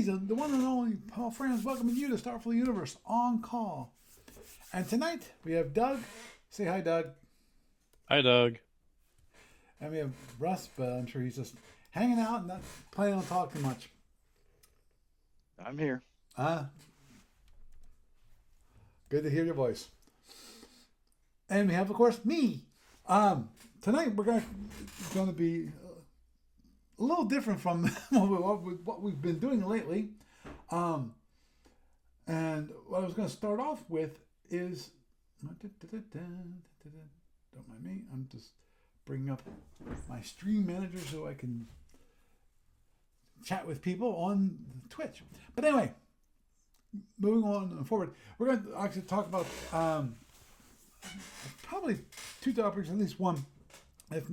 the one and only Paul Franz, welcoming you to Starfleet Universe on call. And tonight we have Doug. Say hi, Doug. Hi, Doug. And we have Russ, but I'm sure he's just hanging out and not planning on talking much. I'm here. Good to hear your voice. And we have, of course, me. Tonight we're going to be a little different from what we've been doing lately. And what I was going to start off with is, don't mind me, I'm just bringing up my stream manager so I can chat with people on Twitch. But anyway, moving on forward, we're going to actually talk about probably two topics, at least one. If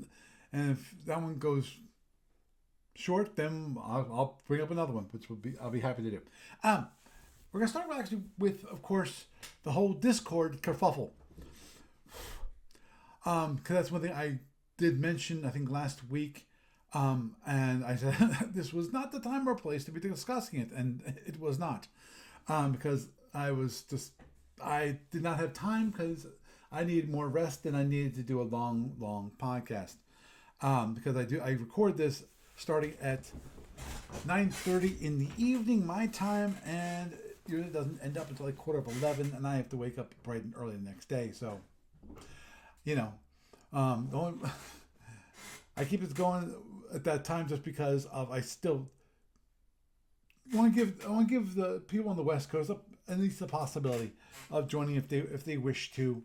that one goes short, then I'll bring up another one, which I'll be happy to do. We're going to start with, of course, the whole Discord kerfuffle. Because that's one thing I did mention, I think, last week. And I said this was not the time or place to be discussing it, and it was not. Because I did not have time because I needed more rest and I needed to do a long podcast. Because I record this starting at 9:30 in the evening, my time, and it usually doesn't end up until like 11:15, and I have to wake up bright and early the next day. So, I keep it going at that time just because I still want to give the people on the West Coast at least the possibility of joining if they wish to.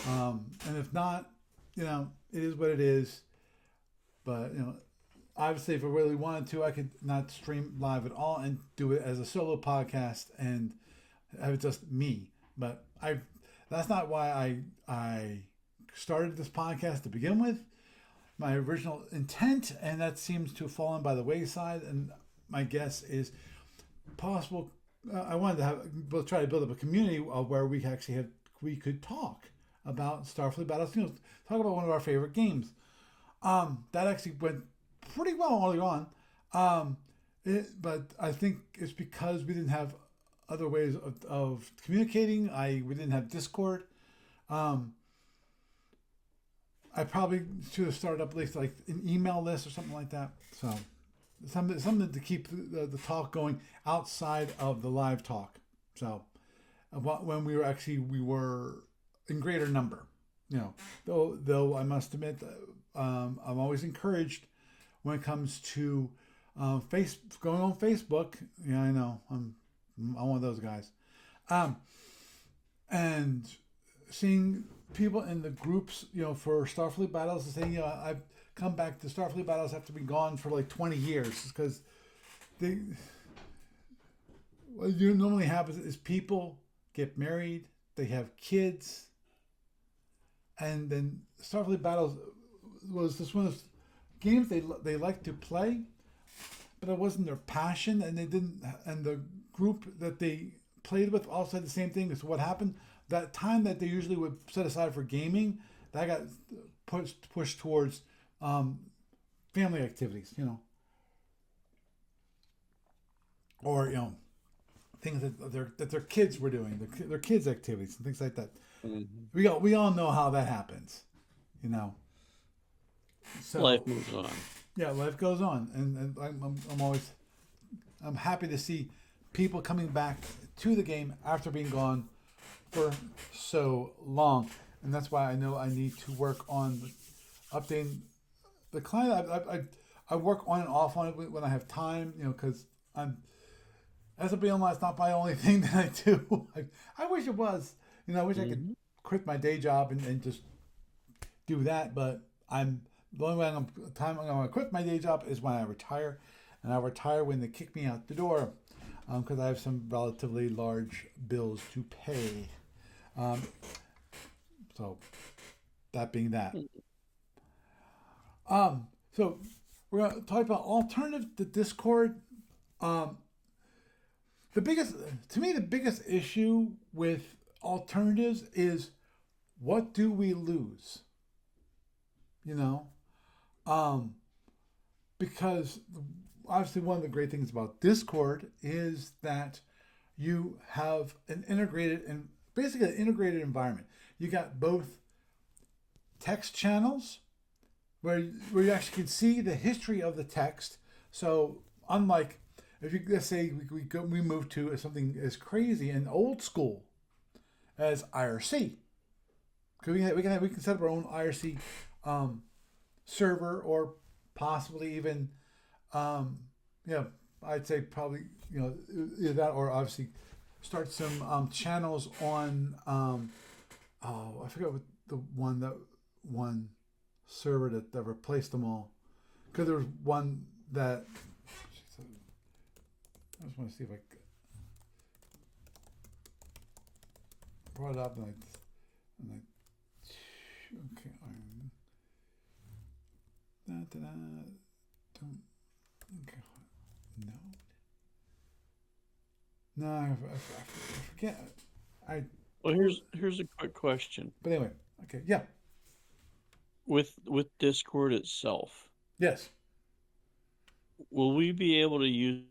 And if not, it is what it is. But obviously, if I really wanted to, I could not stream live at all and do it as a solo podcast and have it just me. But that's not why I started this podcast to begin with. My original intent, and that seems to have fallen by the wayside. And my guess is possible. I wanted to try to build up a community where we could talk about Starfleet Battles. Talk about one of our favorite games. That actually went pretty well early on. But I think it's because we didn't have other ways of communicating. We didn't have Discord. I probably should have started up at least like an email list or something like that. So something to keep the talk going outside of the live talk. So when we were in greater number, though I must admit, I'm always encouraged when it comes to going on Facebook. Yeah, I know I'm one of those guys, and seeing people in the groups, for Starfleet Battles, and saying, I've come back to Starfleet Battles after being gone for like 20 years, because what you normally happens is people get married, they have kids, and then Starfleet Battles was just one of those games they liked to play, but it wasn't their passion, and the group that they played with also had the same thing. So what happened? That time that they usually would set aside for gaming, that got pushed towards family activities, or things that their kids were doing, their kids' activities and things like that. Mm-hmm. We all know how that happens, So life moves on. Yeah, life goes on, and I'm happy to see people coming back to the game after being gone for so long, and that's why I know I need to work on updating the client. I work on and off on it when I have time, because as a being honest, it's not my only thing that I do. I wish it was, I wish I could quit my day job and just do that, but the only way I'm going to quit my day job is when I retire, and I retire when they kick me out the door, because I have some relatively large bills to pay. So that being that. So we're going to talk about alternative to Discord. The biggest issue with alternatives is, what do we lose? Because obviously one of the great things about Discord is that you have an integrated and basically an integrated environment. You got both text channels where you actually can see the history of the text. So unlike if you let's say we move to something as crazy and old school as IRC, because we can set up our own IRC server, or possibly even I'd say probably either that, or obviously start some channels on I forget what the one server that replaced them all, because there was one that I just want to see if I brought it up and I okay don't okay no I forget Well, here's a quick question. but anyway, okay, yeah, With Discord itself, yes. will we be able to use?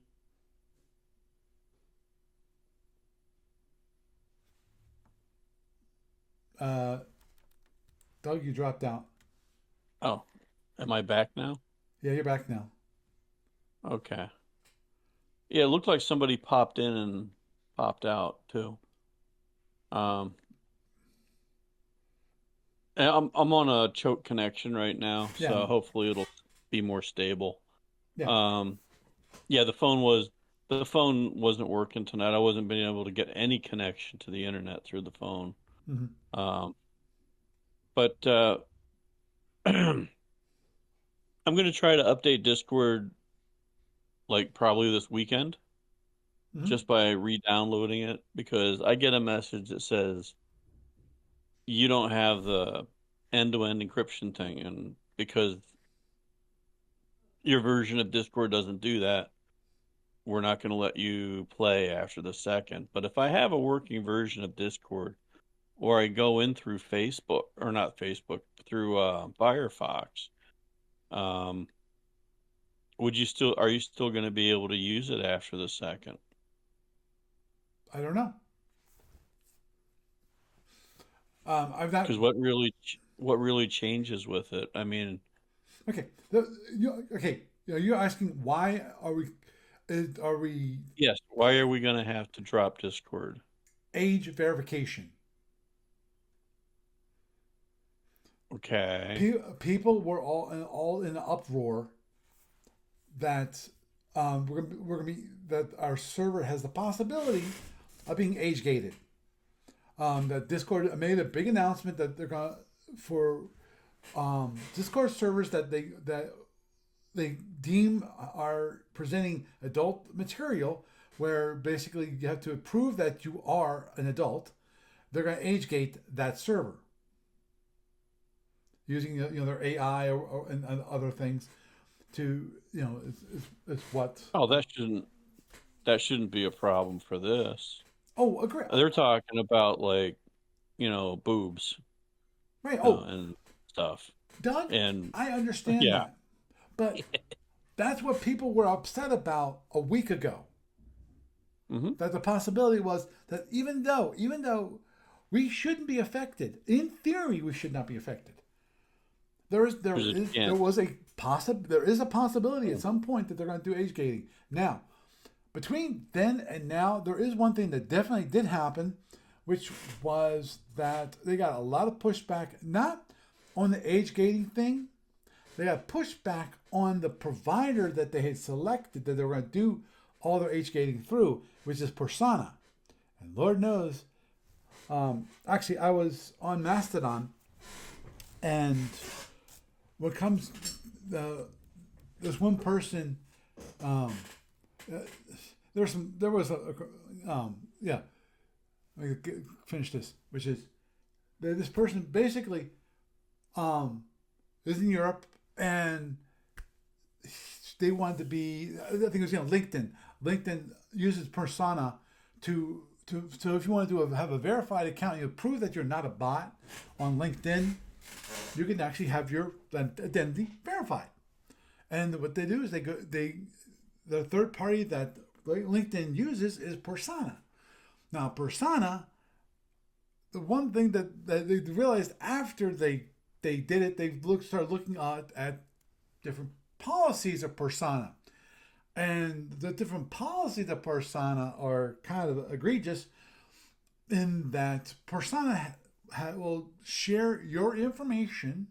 Doug, you dropped out. Oh, am I back now? Yeah, you're back now. Okay. Yeah, it looked like somebody popped in and popped out too. And I'm on a choke connection right now, Yeah. so hopefully it'll be more stable. Yeah. Yeah, the phone wasn't working tonight. I wasn't being able to get any connection to the internet through the phone. Mm-hmm. But I'm going to try to update Discord like probably this weekend, Mm-hmm. just by re-downloading it, because I get a message that says you don't have the end-to-end encryption thing, and because your version of Discord doesn't do that, we're not going to let you play after the second. But if I have a working version of Discord, or I go in through Facebook, or not Facebook, through Firefox, are you still going to be able to use it after the second? I don't know. I've not. Because what really changes with it? I mean, Okay. You're asking why are we yes. Why are we going to have to drop Discord? age verification? Okay. People were all in an uproar that we're gonna be that our server has the possibility of being age gated. That Discord made a big announcement that they're gonna for Discord servers that they deem are presenting adult material, where basically you have to prove that you are an adult. They're going to age gate that server using their AI and other things to it's what. Oh, that shouldn't be a problem for this. Oh, agree. They're talking about like, boobs, Right. Oh, and stuff. Doug, And I understand yeah. that, but that's what people were upset about a week ago. Mm-hmm. That the possibility was that even though we shouldn't be affected, in theory we should not be affected. There is a possibility at some point that they're going to do age gating. Now, between then and now, there is one thing that definitely did happen, which was that they got a lot of pushback, not on the age gating thing. They got pushback on the provider that they had selected that they were going to do all their age gating through, which is Persona. And Lord knows, actually, I was on Mastodon, and what comes, there's one person, let me finish this, which is this person basically is in Europe, and they wanted to be, I think it was LinkedIn. LinkedIn uses Persona to so if you want to have a verified account, you prove that you're not a bot on LinkedIn, you can actually have your identity verified. And what they do is they the third party that LinkedIn uses is Persona. Now, Persona, the one thing that they realized after they did it, they started looking at different policies of Persona. And the different policies of Persona are kind of egregious in that Persona will share your information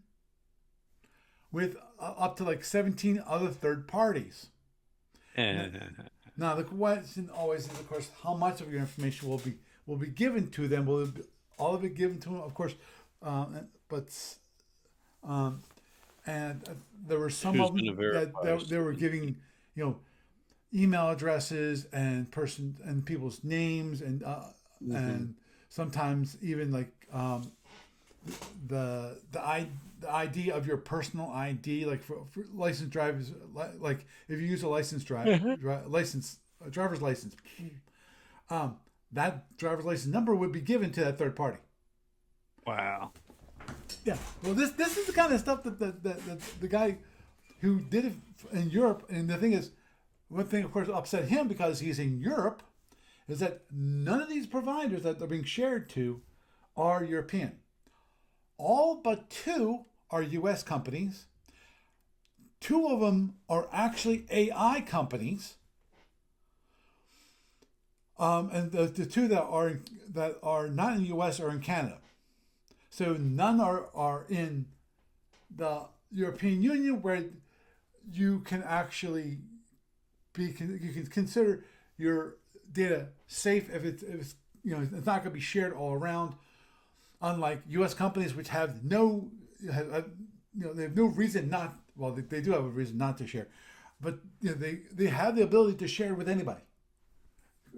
with up to like 17 other third parties. Now the question always is, of course, how much of your information will be given to them? Will it be, all of it given to them? Of course, and there were some Who's of them gonna verify that they were giving, email addresses and people's names and sometimes even like the ID of your personal ID, like for licensed drivers, like if you use a driver's license, that driver's license number would be given to that third party. Wow. Yeah. Well, this is the kind of stuff that the guy who did it in Europe, and the thing is, one thing of course upset him because he's in Europe, is that none of these providers that they're being shared to are European. All but two are U.S. companies. Two of them are actually AI companies. And the two that are not in the U.S. are in Canada. So none are in the European Union, where you can actually you can consider your data safe if it's it's not going to be shared all around. Unlike U.S. companies, which have they have no reason not. Well, they do have a reason not to share, but they have the ability to share with anybody.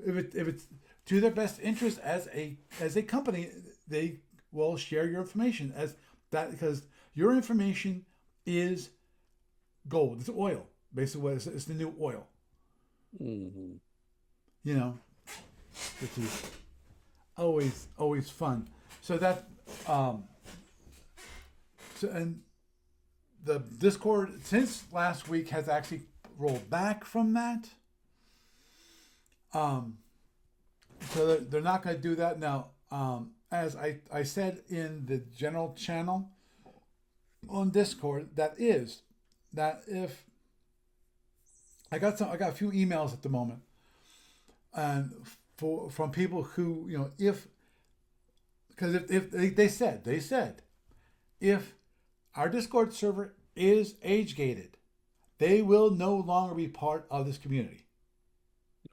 If it's to their best interest as a company, they will share your information as that, because your information is gold. It's oil, basically. It's the new oil. Mm-hmm. Which is always fun. So that and the Discord since last week has actually rolled back from that. So they're not going to do that now. As I said in the general channel on Discord, that if I got a few emails at the moment, and from people who because if they said if our Discord server is age gated, they will no longer be part of this community.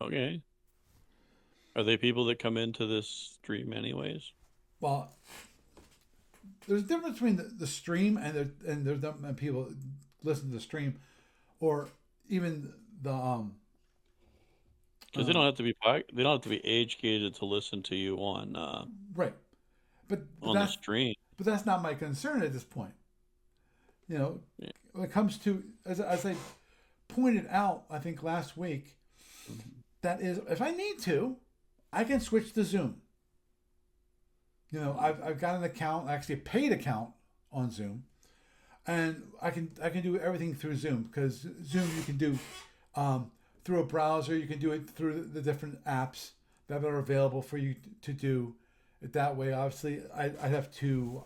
Okay. Are they people that come into this stream anyways? Well, there's a difference between the stream and people listen to the stream, or even the because they don't have to be age gated to listen to you on right, but on the stream. But that's not my concern at this point. Yeah. When it comes to as I pointed out, I think last week, that is, if I need to, I can switch to Zoom. I've got an account, actually a paid account on Zoom, and I can do everything through Zoom, because Zoom you can do through a browser. You can do it through the different apps that are available for you to do it that way. Obviously, I have to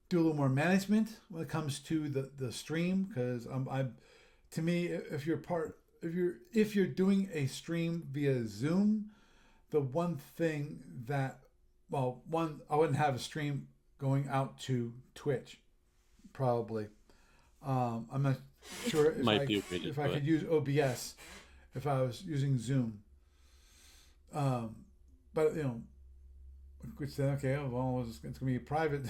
do a little more management when it comes to the stream, because to me, if you're doing a stream via Zoom, the one thing that I wouldn't have a stream going out to Twitch, probably. I'm not sure if I could use OBS if I was using Zoom. But which then, okay, well, it's going to be private.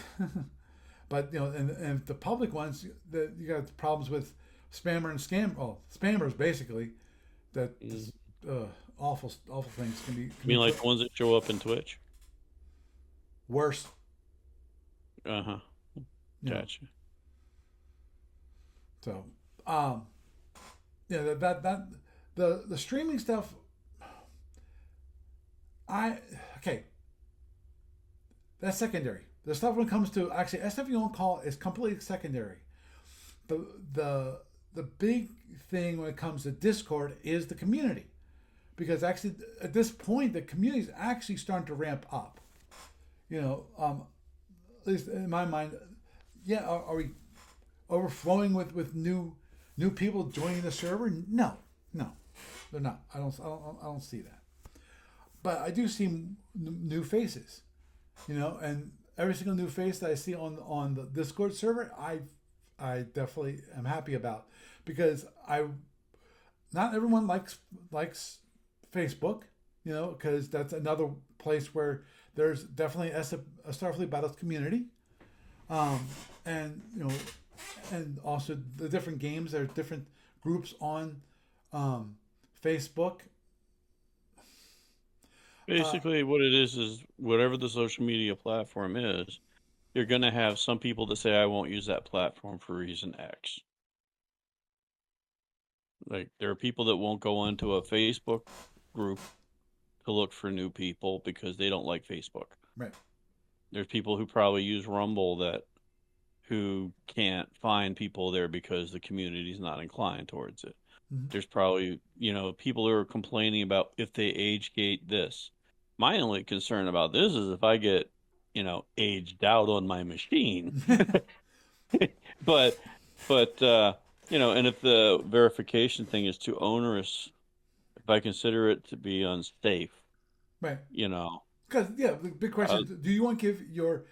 But and the public ones, that you got problems with spammer and spammers, basically. That awful things can be. You mean like the ones that show up in Twitch? Worse. Uh-huh. Gotcha. So, that the streaming stuff. That's secondary. The stuff when it comes to actually SFU on call is completely secondary. The the big thing when it comes to Discord is the community, because actually at this point the community is actually starting to ramp up. You know, at least in my mind, yeah. Are we overflowing with new people joining the server? No, no, they're not. I don't see that. But I do see new faces, you know, and every single new face that I see on the Discord server, I definitely am happy about, because I not everyone likes Facebook, you know, because that's another place where there's definitely a Starfleet Battles community, um, and you know, and also the different games. There's different groups on Facebook. Uh, Basically, what it is whatever the social media platform is, you're going to have some people that say, I won't use that platform for reason X. Like, there are people that won't go onto a Facebook group to look for new people because they don't like Facebook. right. There's people who probably use Rumble who can't find people there because the community's not inclined towards it. Mm-hmm. There's probably, people who are complaining about if they age gate this. My only concern about this is if I get, aged out on my machine. But, and if the verification thing is too onerous, if I consider it to be unsafe, Right. you know, Because yeah, the big question is: do you want to give your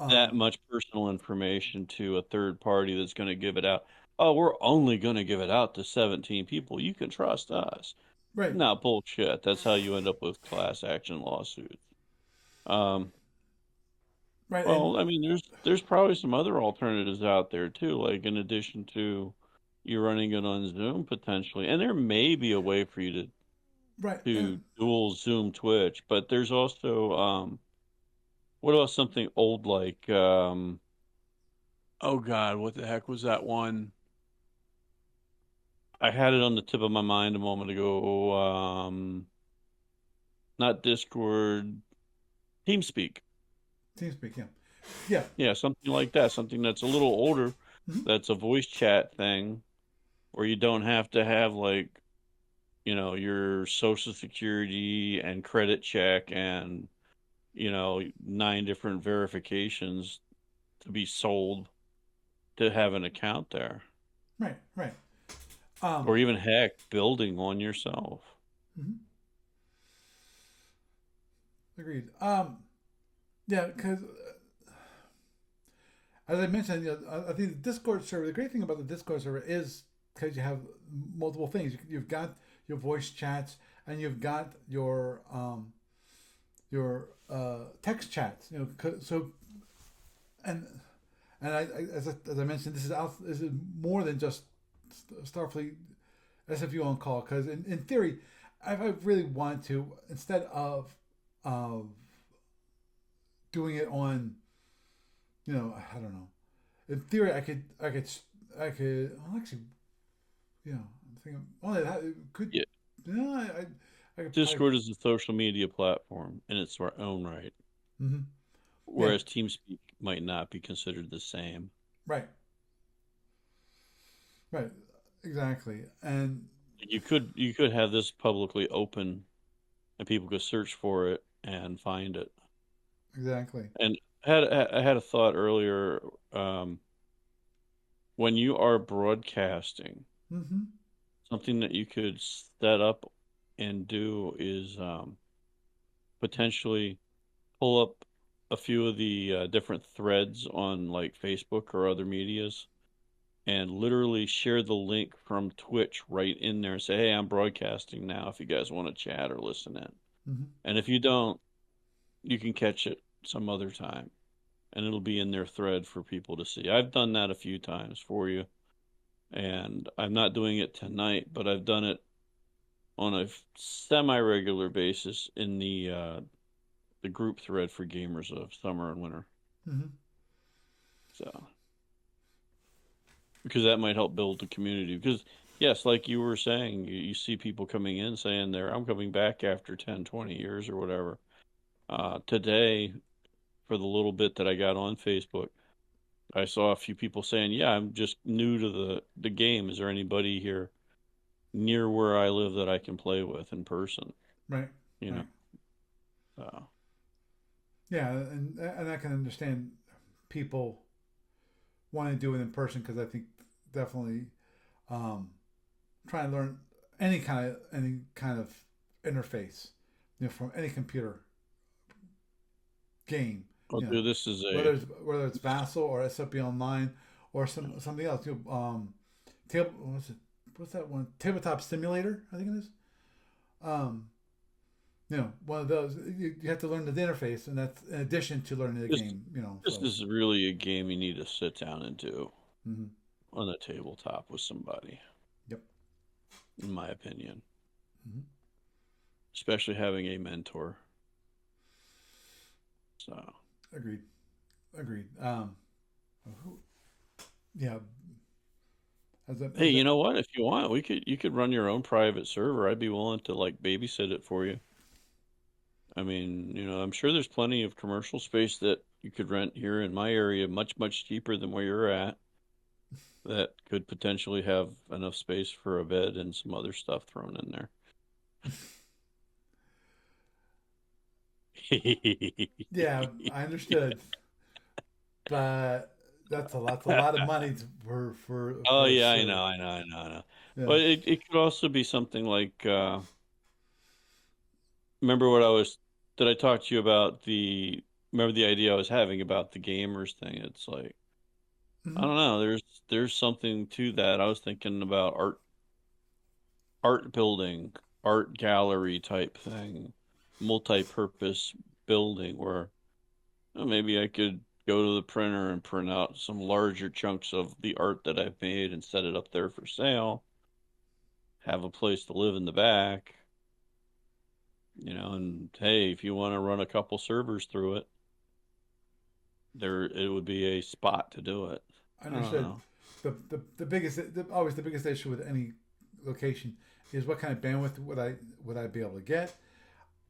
that much personal information to a third party that's going to give it out? Oh, we're only going to give it out to 17 people. You can trust us. right, No, bullshit. That's how you end up with class action lawsuits. Um, right, and well, I mean, there's probably some other alternatives out there too, like in addition to you running it on Zoom potentially, and there may be a way for you to right, to and dual Zoom Twitch, but there's also what about something old like oh God, what the heck was that one? I had it on the tip of my mind a moment ago. Not Discord, TeamSpeak. TeamSpeak, yeah, yeah, Yeah, something like that. Something that's a little older, mm-hmm. that's a voice chat thing where you don't have to have like, your social security and credit check and, 9 different verifications to be sold to have an account there. Right, right, Or even heck, building one yourself. mm-hmm. Agreed. Yeah, because as I mentioned, you know, I think the Discord server. The great thing about the Discord server is because you have multiple things. You've got your voice chats, and you've got your text chats. You know, so and as I mentioned, this is more than just Starfleet SFU on call. Because in theory, if I really want to, instead of doing it on, you know, I don't know. In theory, well, actually, you know, I'm thinking, oh, it could, Yeah. yeah, I could probably, Discord is a social media platform in its own right, mm-hmm. Yeah, whereas TeamSpeak might not be considered the same. right, right, exactly, and You could have this publicly open and people could search for it and find it. exactly, And I had a thought earlier. When you are broadcasting, mm-hmm. something that you could set up and do is potentially pull up a few of the different threads on like Facebook or other medias and literally share the link from Twitch right in there and say, hey, I'm broadcasting now if you guys want to chat or listen in. Mm-hmm. And if you don't, you can catch it some other time and it'll be in their thread for people to see. I've done that a few times for you, and I'm not doing it tonight, but I've done it on a semi-regular basis in the group thread for gamers of summer and winter. Mm-hmm. So, because that might help build the community. Because yes, like you were saying, you see people coming in saying I'm coming back after 10, 20 years or whatever. Today, for the little bit that I got on Facebook, I saw a few people saying, "Yeah, I'm just new to the game. Is there anybody here near where I live that I can play with in person?" Right. You Right. know. So, Yeah, and I can understand people wanting to do it in person because I think definitely um, try and learn any kind of interface, from any computer game, well, dude, this is a whether it's Vassal or SFB Online or something else. What's that one? Tabletop Simulator, I think it is. Um, one of those. You have to learn the interface, and that's in addition to learning the this game. this is really a game you need to sit down and do Mhm. on the tabletop with somebody, Yep. in my opinion. Mhm. Especially having a mentor. So, Agreed. Agreed. Who, yeah. hey, As a, you know what? If you want, you could run your own private server. I'd be willing to like babysit it for you. I mean, I'm sure there's plenty of commercial space that you could rent here in my area, much, much cheaper than where you're at, that could potentially have enough space for a bed and some other stuff thrown in there. yeah, I understood, but that's a lot of money Oh for a yeah, I server. know, I know, I know, I know. Yeah. But it could also be something like remember what I was did I talk to you about remember the idea I was having about the gamers thing? It's like I Mhm. don't know, there's something to that. I was thinking about art building, art gallery type thing, multi-purpose building where maybe I could go to the printer and print out some larger chunks of the art that I've made and set it up there for sale, have a place to live in the back, and hey, if you want to run a couple servers through it, it would be a spot to do it. I don't Understood. know. Always the biggest issue with any location is what kind of bandwidth would I be able to get. Yep.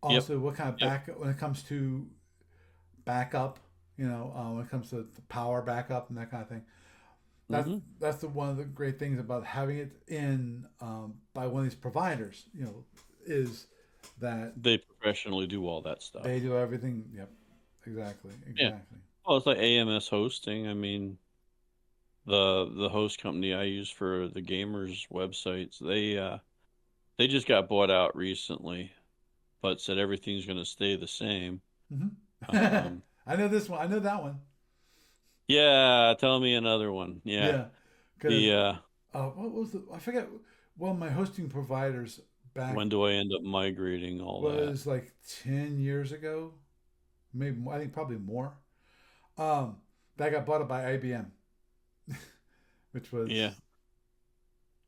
Also, what kind of Yep. backup when it comes to backup. When it comes to the power backup and that kind of thing. That's Hmm. one of the great things about having it in by one of these providers. Is that They professionally do all that stuff. they do everything. Yep, exactly, Yeah. exactly. Well, it's like AMS hosting. I mean, the host company I use for the gamers websites, they just got bought out recently, but said everything's going to stay the same. Mm-hmm. Um, I know this one. I know that one. yeah, tell me another one. Yeah. Yeah, because The what was I forget. Well, my hosting providers back when do I end up migrating all that? was like 10 years ago, maybe more, I think probably more. Um, that got bought up by IBM, which Yeah. was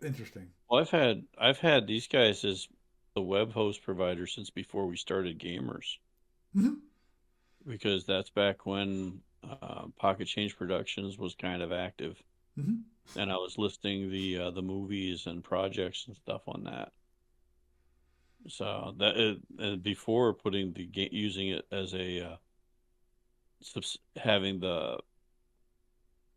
interesting. Well, I've had these guys as the web host provider since before we started gamers, Mm-hmm. because that's back when Pocket Change Productions was kind of active, Mm-hmm. and I was listing the movies and projects and stuff on that. So before putting using it as a having the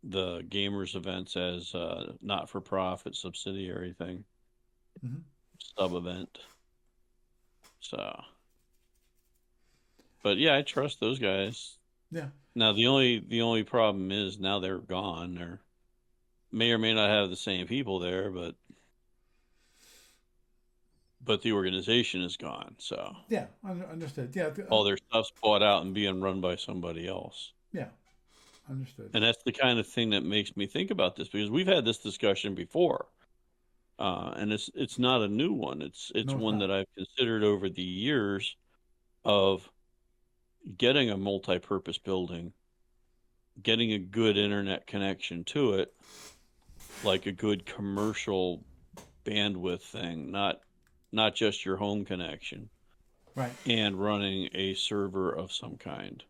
gamers events as not for profit subsidiary thing, Mm-hmm. sub event. So, but yeah, I trust those guys. Yeah. Now the only problem is now they're gone. They may or may not have the same people there, but the organization is gone. So Yeah. Understood. Yeah. all their stuff's bought out and being run by somebody else. Yeah. Understood. And that's the kind of thing that makes me think about this, because we've had this discussion before, and it's not a new one. It's No, it's one not. that I've considered over the years of getting a multi-purpose building, getting a good internet connection to it, like a good commercial bandwidth thing, not just your home connection, Right. and running a server of some kind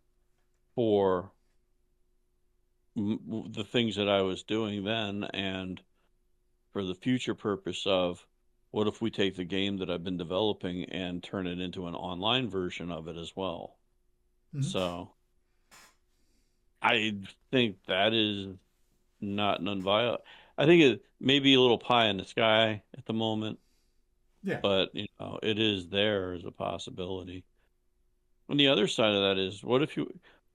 for the things that I was doing then, and for the future purpose of what if we take the game that I've been developing and turn it into an online version of it as well. Mm-hmm. So I think that is not non-violent. I think it may be a little pie in the sky at the moment, Yeah. but it is there as a possibility. On the other side of that is, what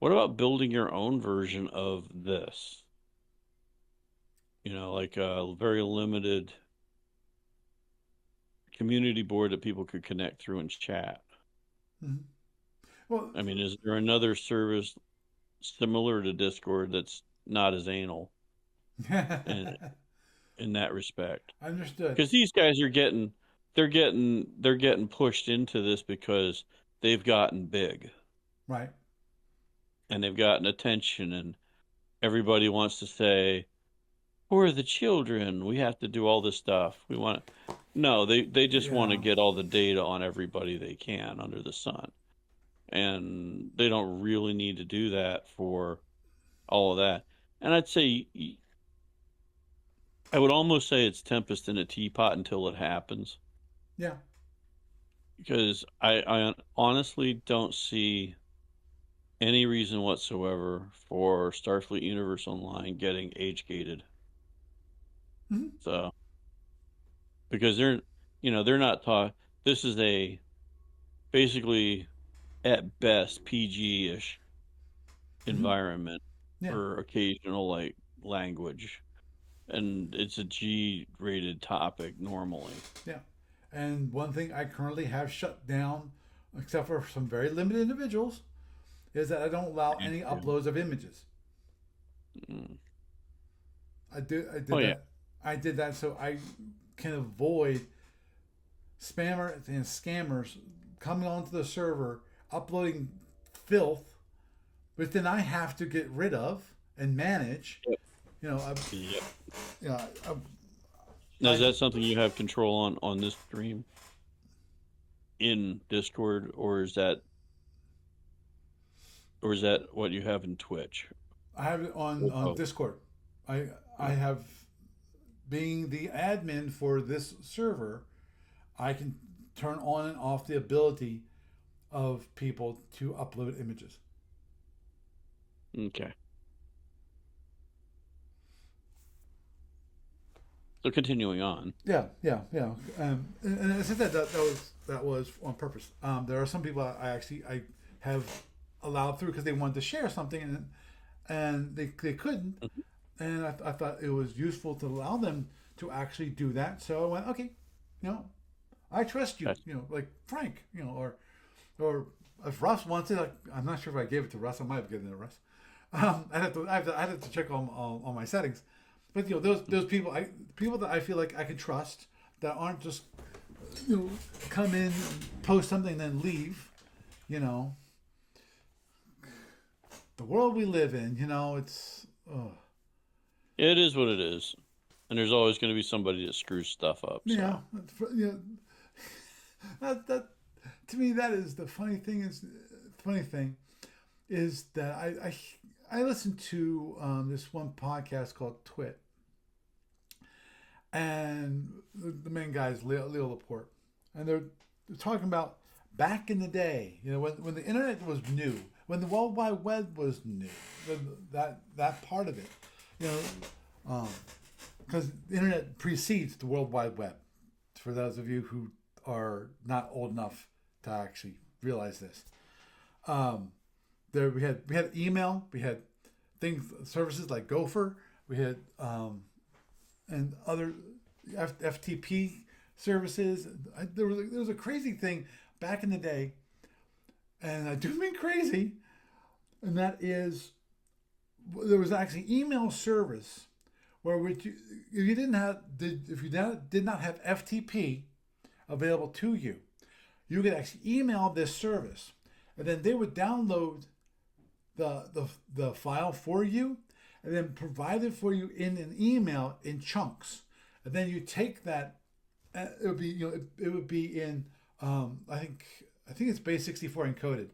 about building your own version of this? Like a very limited community board that people could connect through and chat. Mhm. Well, I mean, is there another service similar to Discord that's not as anal in in that respect? understood. Because these guys they're getting pushed into this because they've gotten big Right. and they've gotten attention, and everybody wants to say, "We're the children. We have to do all this stuff. We want." No, they just want to Yeah. get all the data on everybody they can under the sun, and they don't really need to do that for all of that. And I would almost say it's tempest in a teapot until it happens, Yeah. because I honestly don't see any reason whatsoever for Starfleet Universe Online getting age gated. Mhm. So, because they're not taught. This is a basically at best PG-ish Mhm. environment Yeah. for occasional like language, and it's a G-rated topic normally. Yeah. And one thing I currently have shut down, except for some very limited individuals, is that I don't allow any uploads of images. Mm. I Oh did yeah, that. I did that so I can avoid spammers and scammers coming onto the server, uploading filth, which then I have to get rid of and manage. yep, You know, yep. you know, Now, is I that something you have control on this stream in Discord, or is that what you have in Twitch? I have it on Oh, Discord. I I yeah. have being the admin for this server, I can turn on and off the ability of people to upload images. Okay. So continuing on. Yeah, yeah, yeah. And I said that was on purpose. There are some people I have allowed through because they wanted to share something and they couldn't, Mhm. and I thought it was useful to allow them to actually do that. So I went, okay, I trust you, Gotcha. like Frank, or if Russ wants it, I'm not sure if I gave it to Russ. I might have given it to Russ. I'd have to check on my settings, but those people that I feel like I can trust that aren't just come in, post something, then leave. You know, the world we live in. It's It is what it is, and there's always going to be somebody that screws stuff up. yeah, So, that to me that is the funny thing is that I listen to this one podcast called Twit, and the main guy is Leo Laporte, and they're talking about back in the day, when the internet was new, when the World Wide Web was new, that part of it, you know, because the internet precedes the World Wide Web. For those of you who are not old enough to actually realize this, um, there we had email, we had things services like Gopher, we had and other FTP services. There was a crazy thing back in the day, and I do mean crazy, and that is there was actually email service where if you did not have FTP available to you, you could actually email this service, and then they would download the file for you, and then provide it for you in an email in chunks, and then you take that. It would be it would be in I think it's base 64 encoded.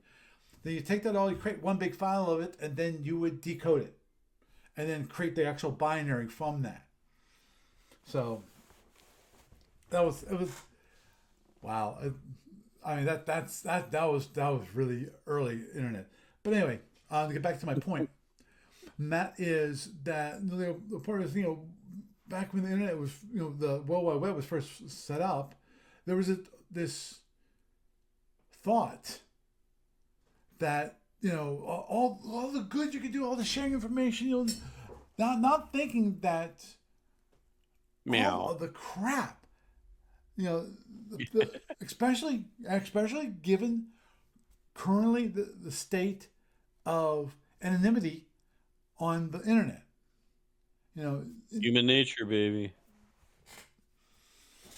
Then you take that all, you create one big file of it, and then you would decode it, and then create the actual binary from that. So it was wow. I mean that was really early internet. But anyway, to get back to my point, And that is that the part is, back when the internet was, the World Wide Web was first set up, there was this thought that, all the good you could do, all the sharing information, not thinking that all Meow. of the crap, especially given currently the state of anonymity on the internet. Human nature, baby.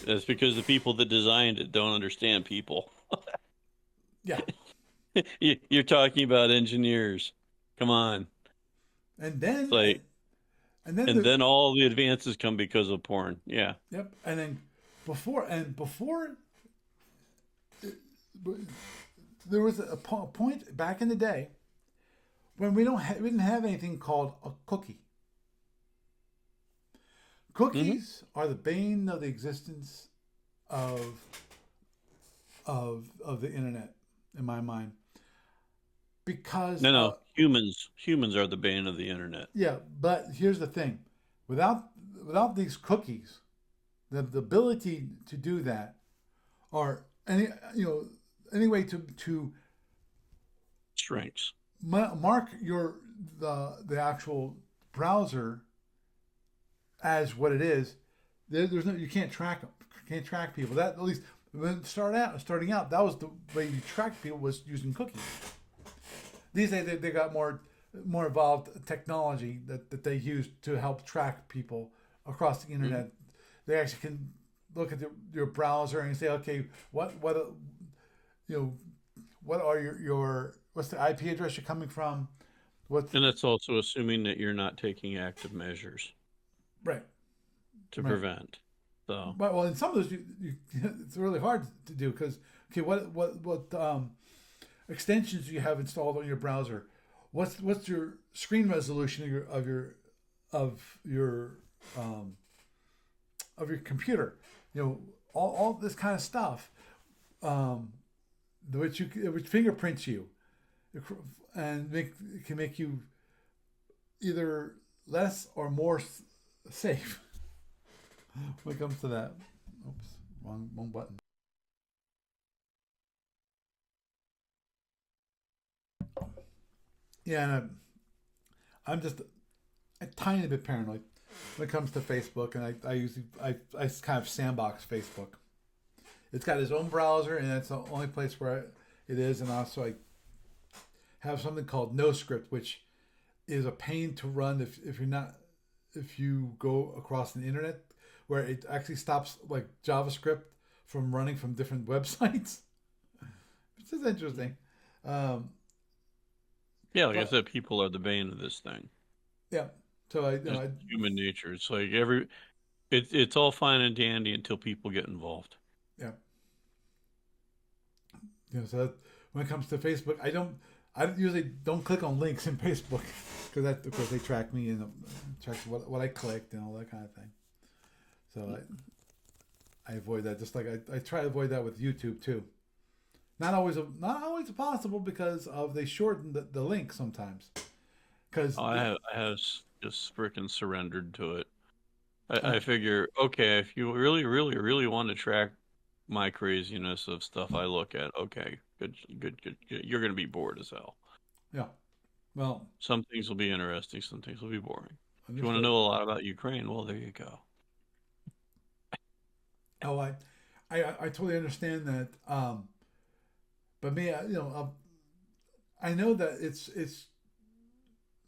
That's because the people that designed it don't understand people. Yeah. You're talking about engineers. Come on. And It's then, like, and then and then all the advances come because of porn. Yeah. yep. And then before there was a point back in the day when we didn't have anything called a cookie. Cookies are the bane of the existence of the internet, in my mind, because No. Humans are the bane of the internet. yeah. But here's the thing: without these cookies, the ability to do that, or any way to Shrinks. mark the actual browser as what it is. There's no, you can't track them. Can't track people. That, at least when starting out, that was the way you track people, was using cookies. These days they got more evolved technology that they use to help track people across the internet. They actually can look at your browser and say, okay, what are your what's the IP address you're coming from? And that's also assuming that you're not taking active measures Right. to Right. prevent. So, But, well, in some of those, it's really hard to do because, okay, what extensions do you have installed on your browser? What's your screen resolution of your computer? All this kind of stuff, which fingerprints you, and can make you either less or more safe when it comes to that. Oops, wrong button. Yeah, and I'm just a tiny bit paranoid when it comes to Facebook, and I kind of sandbox Facebook. It's got its own browser, and that's the only place where it is. And also, I have something called NoScript, which is a pain to run if you go across the internet, where it actually stops like JavaScript from running from different websites. Which is interesting. yeah, like I But said, people are the bane of this thing. yeah, so It's human nature. It's like it's all fine and dandy until people get involved. yeah, so when it comes to Facebook, I usually don't click on links in Facebook because that, of course, they track me and track what I clicked and all that kind of thing. So I avoid that. Just like I try to avoid that with YouTube too. Not always possible because they shorten the link sometimes. Because I have just freaking surrendered to it. I figure, okay, if you really, really, really want to track my craziness of stuff I look at, okay, good. You're going to be bored as hell. yeah, well, Some things will be interesting, some things will be boring. If you want to understood. know a lot about Ukraine, well, there you go. Oh, I totally understand that. But me, I know that it's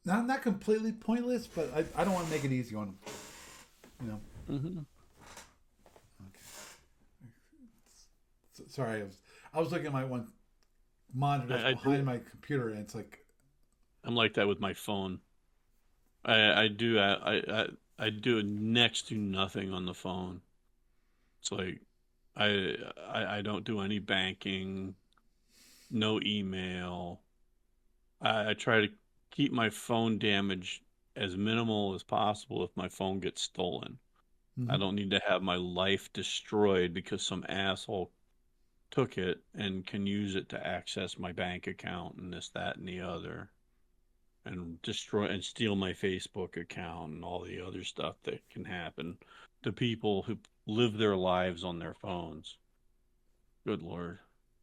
not completely pointless, but I don't want to make it easy on them. hmm Okay. Sorry, I was looking at my one monitor that's I behind my computer, and it's like, I'm like that with my phone. I do I do next to nothing on the phone. It's like I don't do any banking, no email. I try to keep my phone damage as minimal as possible if my phone gets stolen. I mhm. don't need to have my life destroyed because some asshole took it and can use it to access my bank account and this, that, and the other. and destroy and steal my Facebook account and all the other stuff that can happen to people who live their lives on their phones. Good Lord.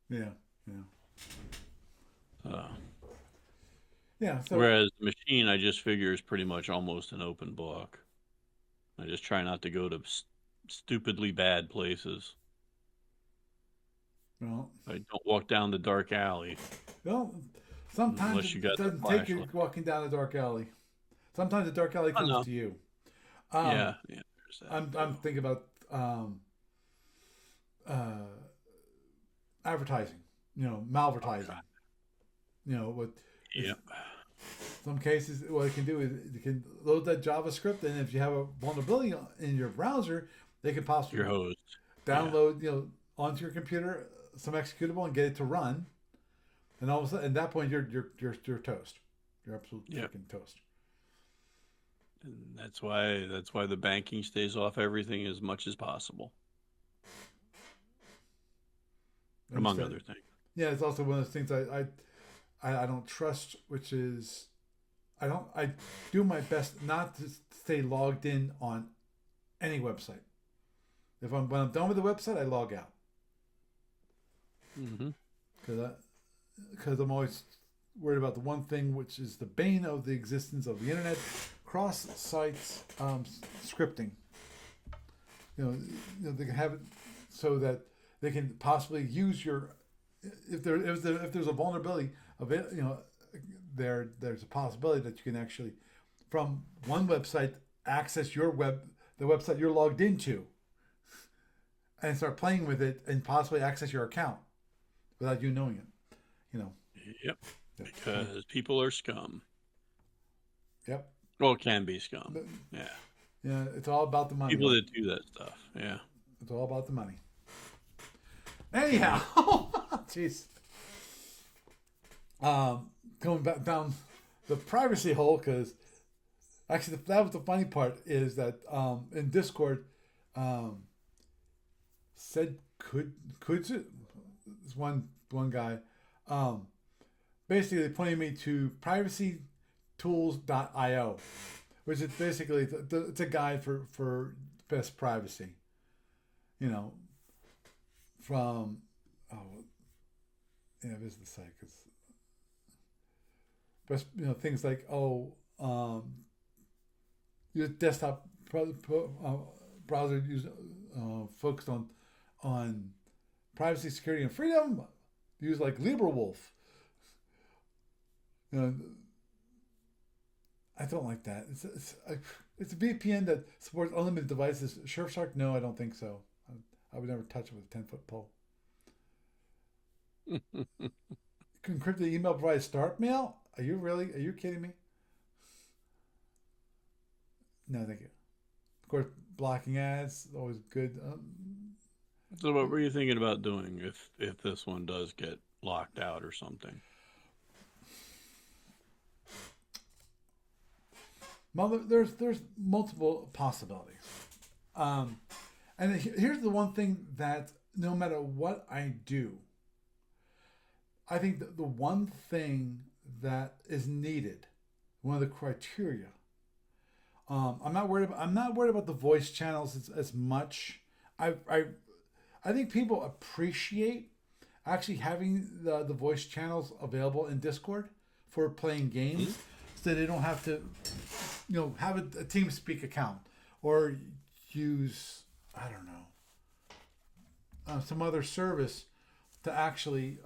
Yeah, yeah, Uh, yeah. So Whereas the machine, I just figure, is pretty much almost an open book. I just try not to go to stupidly bad places. well, I don't walk down the dark alley well, sometimes unless you it got the doesn't take you flashlight. walking down a dark alley. Sometimes the dark alley I comes know. to you. Yeah, yeah. There's that I'm too. thinking about uh, advertising. Malvertising. With Yeah. some cases, what it can do is it can load that JavaScript, and if you have a vulnerability in your browser, they can possibly Your host. Yeah. download onto your computer some executable and get it to run, and all of a sudden at that point you're toast. You're absolute Yeah. freaking toast. And that's why the banking stays off everything as much as possible, among Understand? other things. Yeah, it's also one of those things I don't trust, which is I do my best not to stay logged in on any website. When I'm done with the website, I log out Mm-hmm. because I'm always worried about the one thing which is the bane of the existence of the internet: cross sites scripting. They can have it so that they can possibly use your if there's a vulnerability of it, there's a possibility that you can actually from one website access the website you're logged into and start playing with it and possibly access your account without you knowing it. Yep. Yep. Because people are scum. Yep. Well, can be scum. But, Yeah. yeah, it's all about the money. People that do that stuff. Yeah. It's all about the money. Anyhow, jeez. Going back down the privacy hole, because actually that was the funny part is that in Discord, said could this one guy, basically pointing me to privacytools.io, which is basically it's a guide for best privacy. From this is the site because best things like your desktop browser use focused on privacy, security, and freedom. Use like LibreWolf. I don't like that. It's a VPN that supports unlimited devices. Surfshark? No, I don't think so. I would never touch it with a 10-foot pole. Encrypted email provides start mail? Are you kidding me? No, thank you. Of course, blocking ads always good. So what were you thinking about doing if this one does get locked out or something? Well, there's multiple possibilities. And here's the one thing that no matter what I do, I think that the one thing that is needed, one of the criteria, I'm not worried about the voice channels as much. I think people appreciate actually having the voice channels available in Discord for playing games, so they don't have to, have a TeamSpeak account or use some other service to actually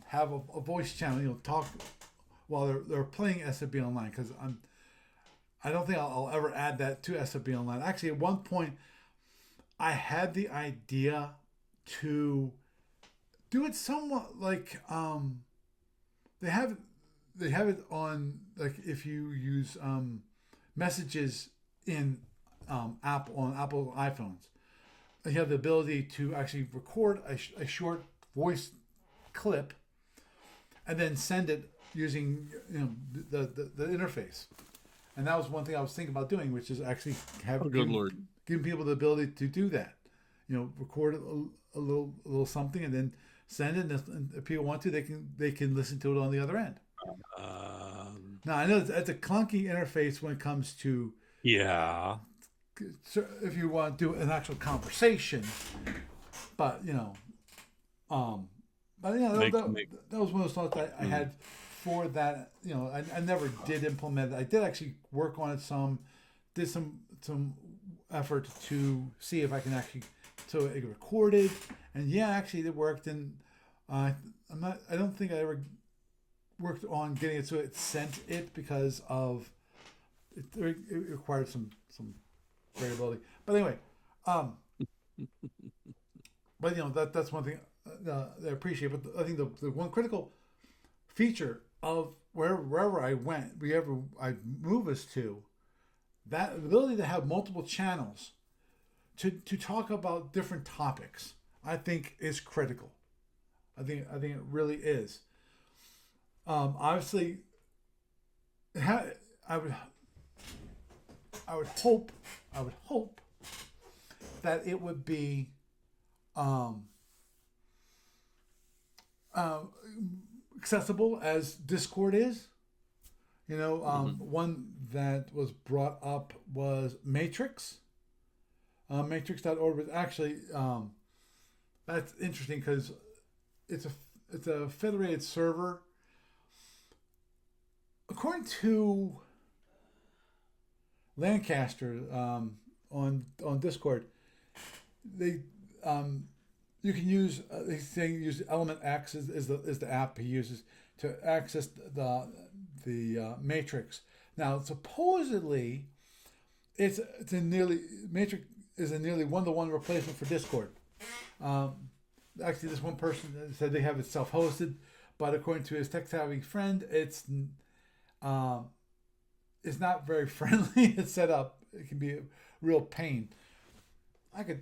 have a voice channel. Talk while they're playing SFB Online, because I don't think I'll ever add that to SFB Online. Actually, at one point, I had the idea to do it somewhat like they have it on, like, if you use messages in Apple iPhones, you have the ability to actually record a short voice clip and then send it using the interface. And that was one thing I was thinking about doing, which is actually giving people the ability to do that. Record a little something and then send it. And if people want to, they can listen to it on the other end. Now I know it's a clunky interface when it comes to Yeah. if you want to do an actual conversation, but um, but that was one of those thoughts that I had for that. I never did implement it. I did actually work on it some, did some effort to see if I can actually so it recorded, and yeah, actually it worked. And I don't think I ever worked on getting it so it sent it because of it required some variability. But anyway, um, but that's one thing that I appreciate. But I think the one critical feature of wherever I went, wherever I move us to, that ability to have multiple channels to talk about different topics, I think is critical. I think it really is. Obviously, I would hope that it would be um, uh, accessible as Discord is. One that was brought up was Matrix. Matrix.org was actually that's interesting because it's a federated server. According to Lancaster on Discord, they you can use they say use Element X is the app he uses to access the Matrix. Now supposedly it's a nearly Matrix is a nearly 1-to-1 replacement for Discord. Actually, this one person said they have it self-hosted, but according to his tech-savvy friend, it's not very friendly. It's set up. It can be a real pain.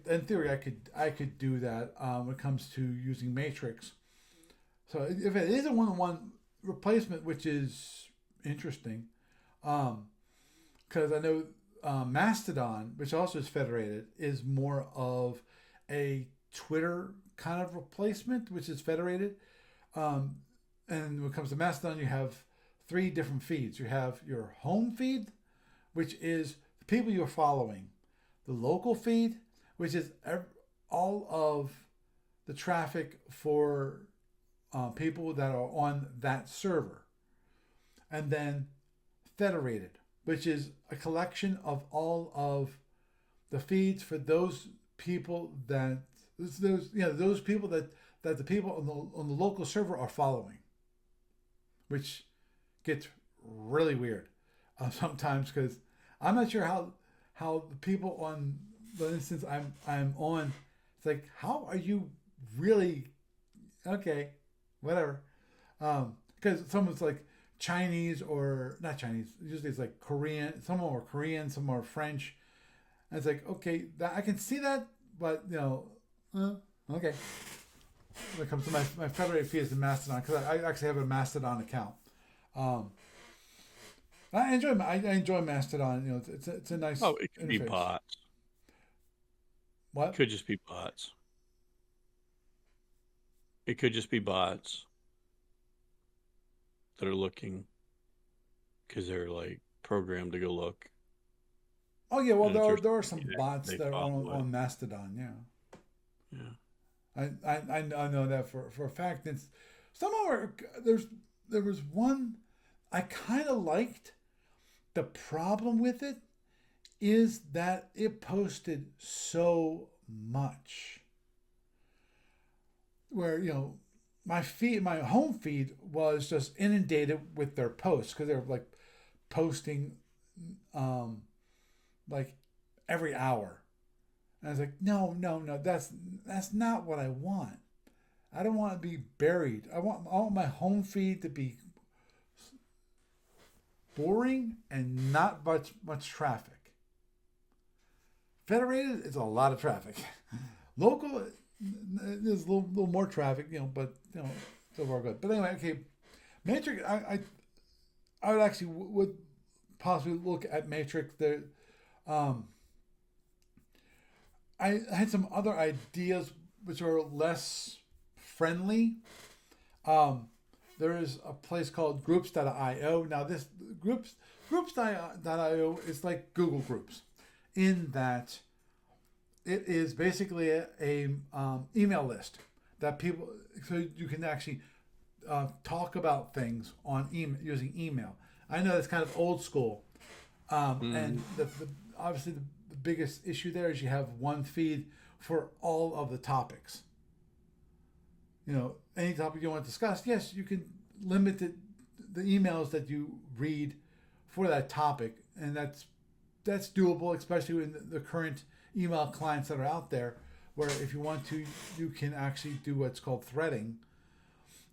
In theory, I could do that when it comes to using Matrix. So if it is a 1-to-1 replacement, which is interesting, because I know Mastodon, which also is federated, is more of a Twitter kind of replacement, which is federated. And when it comes to Mastodon, you have 3 different feeds. You have your home feed, which is the people you're following, the local feed, which is all of the traffic for people that are on that server, and then federated, which is a collection of all of the feeds for those people those people that the people on the local server are following, which gets really weird sometimes because I'm not sure how the people on the instance I'm on, it's like, how are you really okay, whatever, because someone's like Chinese or not Chinese, usually it's like Korean, some are Korean, some are French, and it's like, okay, that I can see that, but okay. When it comes to my federated feed is in Mastodon because I actually have a Mastodon account. I enjoy Mastodon. It's a nice. Oh, it could be interface. bots. What? It could just be bots. It could just be bots that are looking because they're like programmed to go look. Oh yeah, well And if there are there's some something bots they that are follow it. on Mastodon. Yeah. Yeah. I know that for a fact. It's some are there was one I kind of liked. The problem with it is that it posted so much. Where my home feed was just inundated with their posts because they're like posting like every hour. And I was like, no, that's not what I want. I don't want to be buried. I want my home feed to be boring and not much traffic. Federated is a lot of traffic. Local there's a little more traffic, but so far good. But anyway, okay, Matrix. I would actually would possibly look at Matrix. There, I had some other ideas which are less friendly. there is a place called groups.io. Now this groups.io is like Google Groups in that it is basically a email list that people, so you can actually talk about things on email using email. I know that's kind of old school, and obviously the biggest issue there is you have one feed for all of the topics. You know, any topic you want to discuss, yes, you can limit the emails that you read for that topic, and that's doable, especially in the current email clients that are out there, where if you want to, you can actually do what's called threading.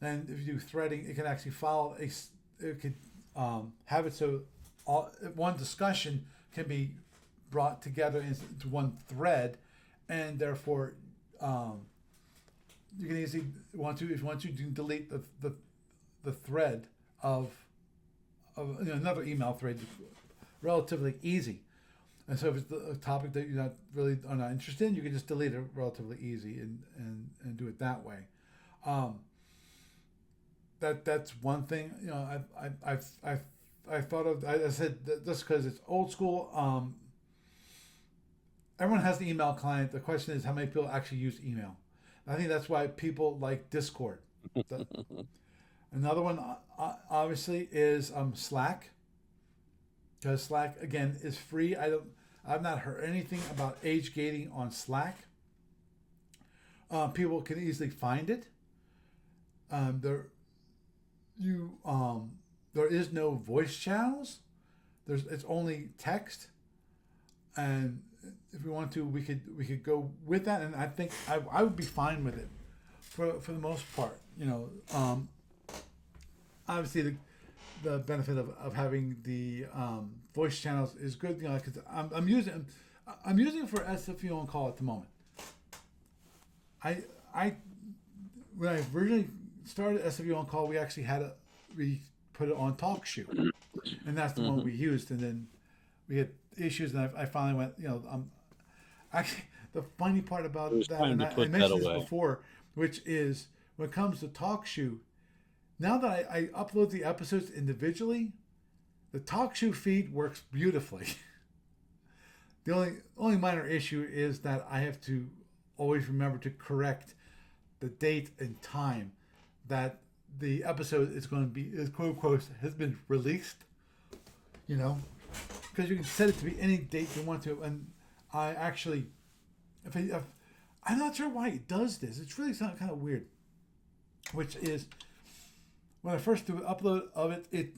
And if you do threading, it can actually follow it could have it so one discussion can be brought together into one thread, and therefore you can easily if you want to, you can delete the thread of another email thread relatively easy. And so if it's a topic that you're not interested in, you can just delete it relatively easy and do it that way. That's one thing. You know, I thought of. I said that just because it's old school. Everyone has the email client. The question is how many people actually use email. And I think that's why people like Discord. Another one, obviously, is Slack. Because Slack again is free. I've not heard anything about age gating on Slack. People can easily find it. There is no voice channels. It's only text, and if we want to, we could go with that, and I think I would be fine with it for the most part. You know, obviously the benefit of having the voice channels is good. You know, because I'm using it for SFU on call at the moment. When I originally started SFU on call, we actually we put it on TalkShoe, and that's the one we used. And then we had issues, and I finally went. You know, actually the funny part about that, and I mentioned this before, which is when it comes to TalkShoe. Now that I upload the episodes individually, the TalkShoe feed works beautifully. The only minor issue is that I have to always remember to correct the date and time that the episode is going to be, quote unquote, has been released. You know, because you can set it to be any date you want to, and I actually, I'm not sure why it does this. It's really kind of weird. Which is, when I first do an upload of it, it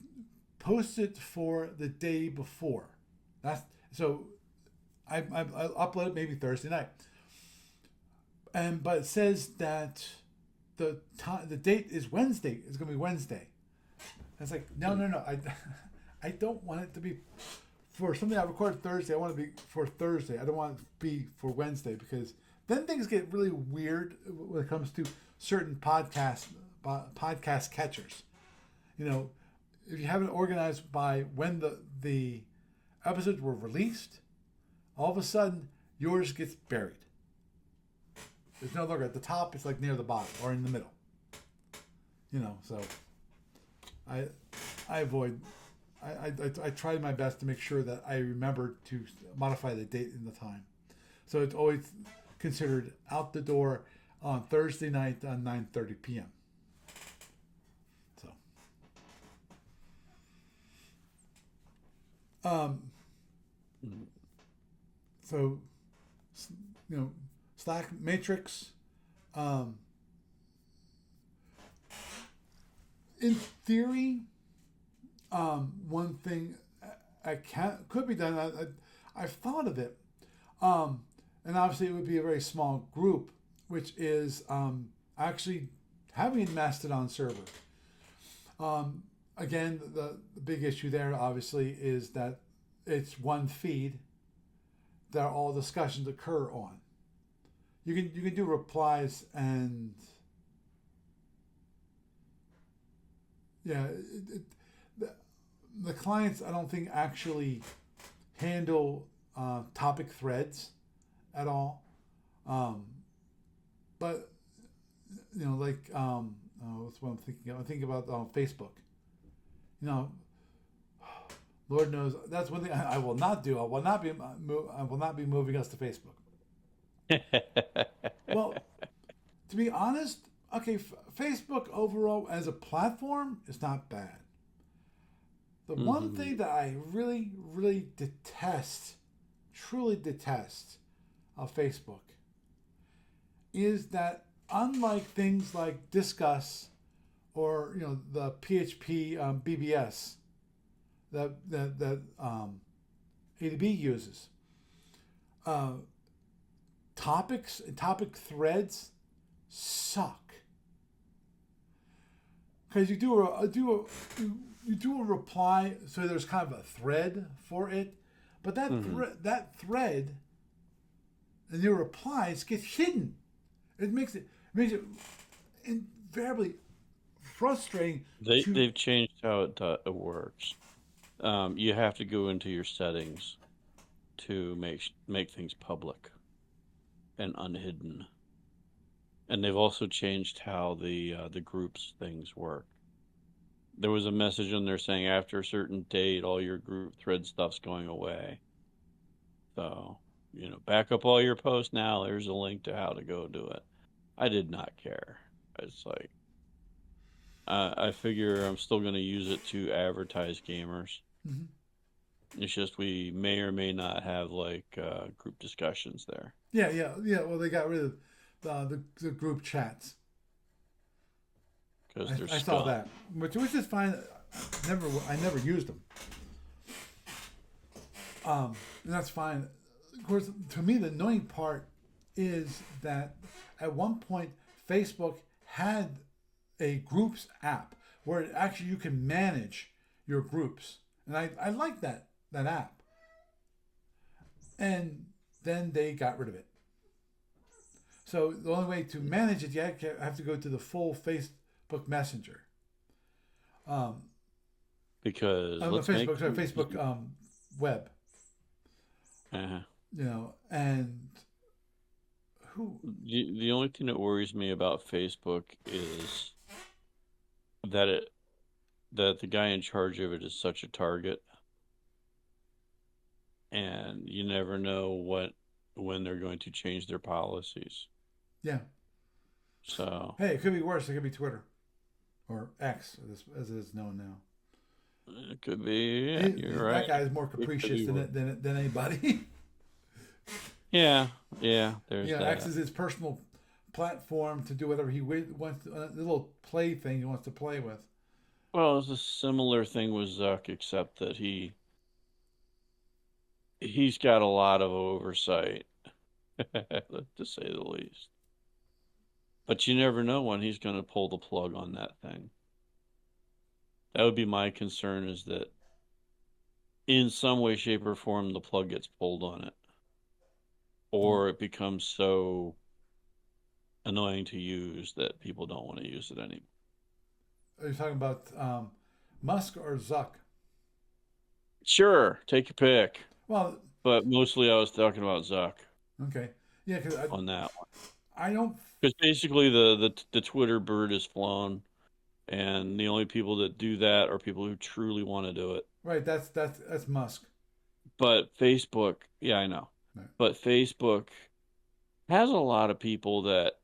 posts it for the day before. So I upload it maybe Thursday night, but it says that the date is Wednesday. It's gonna be Wednesday. And it's like no. I don't want it to be for something I recorded Thursday. I want it to be for Thursday. I don't want it to be for Wednesday, because then things get really weird when it comes to certain podcast catchers. You know, if you have it organized by when the episodes were released, all of a sudden yours gets buried. It's no longer at the top, it's like near the bottom or in the middle. You know, so I tried my best to make sure that I remember to modify the date and the time. So it's always considered out the door on Thursday night on 9:30 p.m. So, you know, Slack Matrix, in theory, one thing could be done. I've thought of it, and obviously it would be a very small group, which is actually having a Mastodon server. Again, the big issue there obviously is that it's one feed that all discussions occur on. You can do replies, and yeah, the clients I don't think actually handle topic threads at all. But you know, like That's what I'm thinking of. I'm thinking about Facebook. You know, Lord knows that's one thing I will not do. I will not be. I will not be moving us to Facebook. Well, to be honest, okay, Facebook overall as a platform is not bad. The one Hmm. thing that I really, really detest, truly detest of Facebook is that unlike things like Discuss or the PHP BBS that ADB uses, uh, topics and topic threads suck because you do a reply, so there's kind of a thread for it, but Hmm. that thread and your replies get hidden. It makes it invariably frustrating to. They've changed how it works. You have to go into your settings to make things public and unhidden, and they've also changed how the groups things work. There was a message in there saying after a certain date, all your group thread stuff's going away. So, back up all your posts now. There's a link to how to go do it. I did not care. It's like, I figure I'm still going to use it to advertise gamers. Mhm. It's just we may or may not have like group discussions there Yeah. Well, they got rid of the group chats. because they're I saw scum. that, which is fine. I never used them, and that's fine. Of course, to me, the annoying part is that at one point Facebook had a groups app where actually you can manage your groups, and I like that app. And then they got rid of it. So the only way to manage it, you have to go to the full Facebook Messenger. Um, Because I'm a let's make Facebook, sorry, Facebook Web. uh, And who? the only thing that worries me about Facebook is that the guy in charge of it is such a target, and you never know when they're going to change their policies. Yeah. So Hey, it could be worse. It could be Twitter or X, as it is known now. it could be. Yeah, He, you're that right. guy is more It could capricious be worse. than anybody. Yeah, yeah. There's X that. is his personal platform to do whatever he wants. The little play thing he wants to play with. Well, it's a similar thing with Zuck, except that he's got a lot of oversight, to say the least. But you never know when he's going to pull the plug on that thing. That would be my concern, is that in some way, shape, or form, the plug gets pulled on it, Well, or it becomes so annoying to use that people don't want to use it anymore. are you talking about Musk or Zuck? Sure, take your pick. Well, But mostly I was talking about Zuck okay, yeah, because on that one. I don't. Because basically the Twitter bird is flown, and the only people that do that are people who truly want to do it. Right, that's Musk. But Facebook, yeah, I know. Right. But Facebook has a lot of people that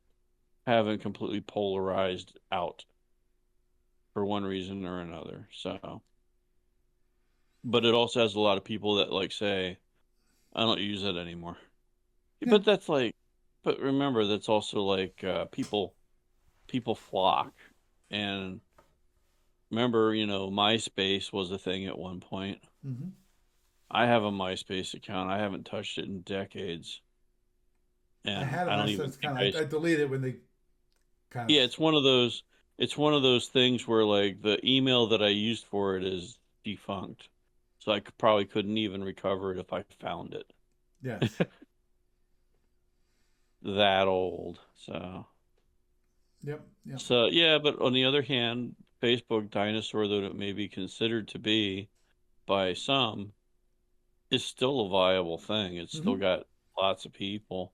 haven't completely polarized out for one reason or another. So, but it also has a lot of people that like say, I don't use it anymore. Yeah. But that's like, but remember, that's also like people flock. And remember, MySpace was a thing at one point. Mm-hmm. I have a MySpace account. I haven't touched it in decades. I And had a I don't even MySpace think account. I deleted it when they kind of. yeah, it's one of those things where like the email that I used for it is defunct. So probably couldn't even recover it if I found it. Yes. That old. So Yep. Yep. so yeah, but on the other hand, Facebook dinosaur that it may be considered to be by some is still a viable thing. It's still Mm-hmm. got lots of people.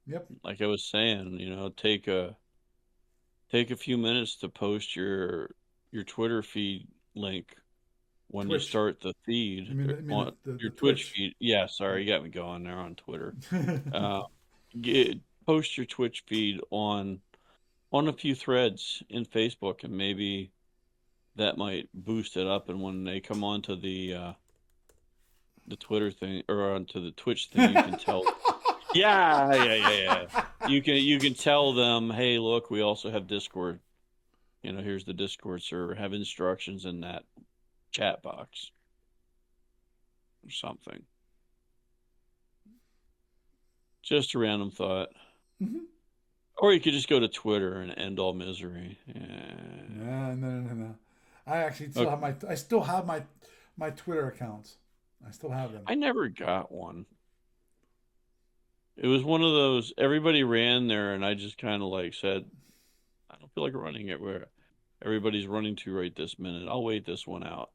Yep. Like I was saying, take a take a few minutes to post your Twitter feed link when you Twitch. start the feed You mean on the your Twitch Twitch? feed. Yeah, sorry, you got me going there on Twitter. Uh, get Post your Twitch feed on a few threads in Facebook, and maybe that might boost it up. And when they come onto the Twitter thing or onto the Twitch thing, you can tell. Yeah. You can tell them, hey, look, we also have Discord. Here's the Discord server. Have instructions in that chat box or something. Just a random thought. Mhm. Or you could just go to Twitter and end all misery. Yeah. No. I actually Okay. still have my Twitter accounts. I still have them. I never got one. It was one of those, everybody ran there, and I just kind of like said, I don't feel like running it where everybody's running to right this minute. I'll wait this one out.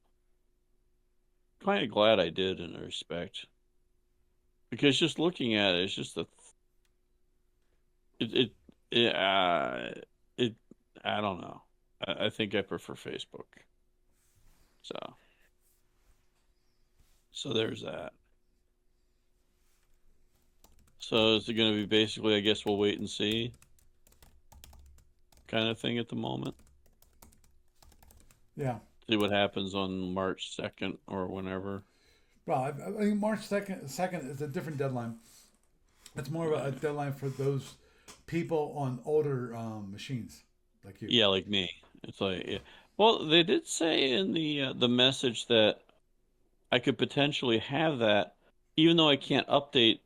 Kind of glad I did in a respect. Because just looking at it, it's just it, it, uh, it, I don't know. I think I prefer Facebook. So there's that. So is it going to be basically, I guess we'll wait and see kind of thing at the moment? Yeah. See what happens on March 2nd or whenever. Well, I think March second is a different deadline. It's more of a deadline for those people on older machines like you. Yeah, like me. It's like, yeah. Well, they did say in the message that I could potentially have that, even though I can't update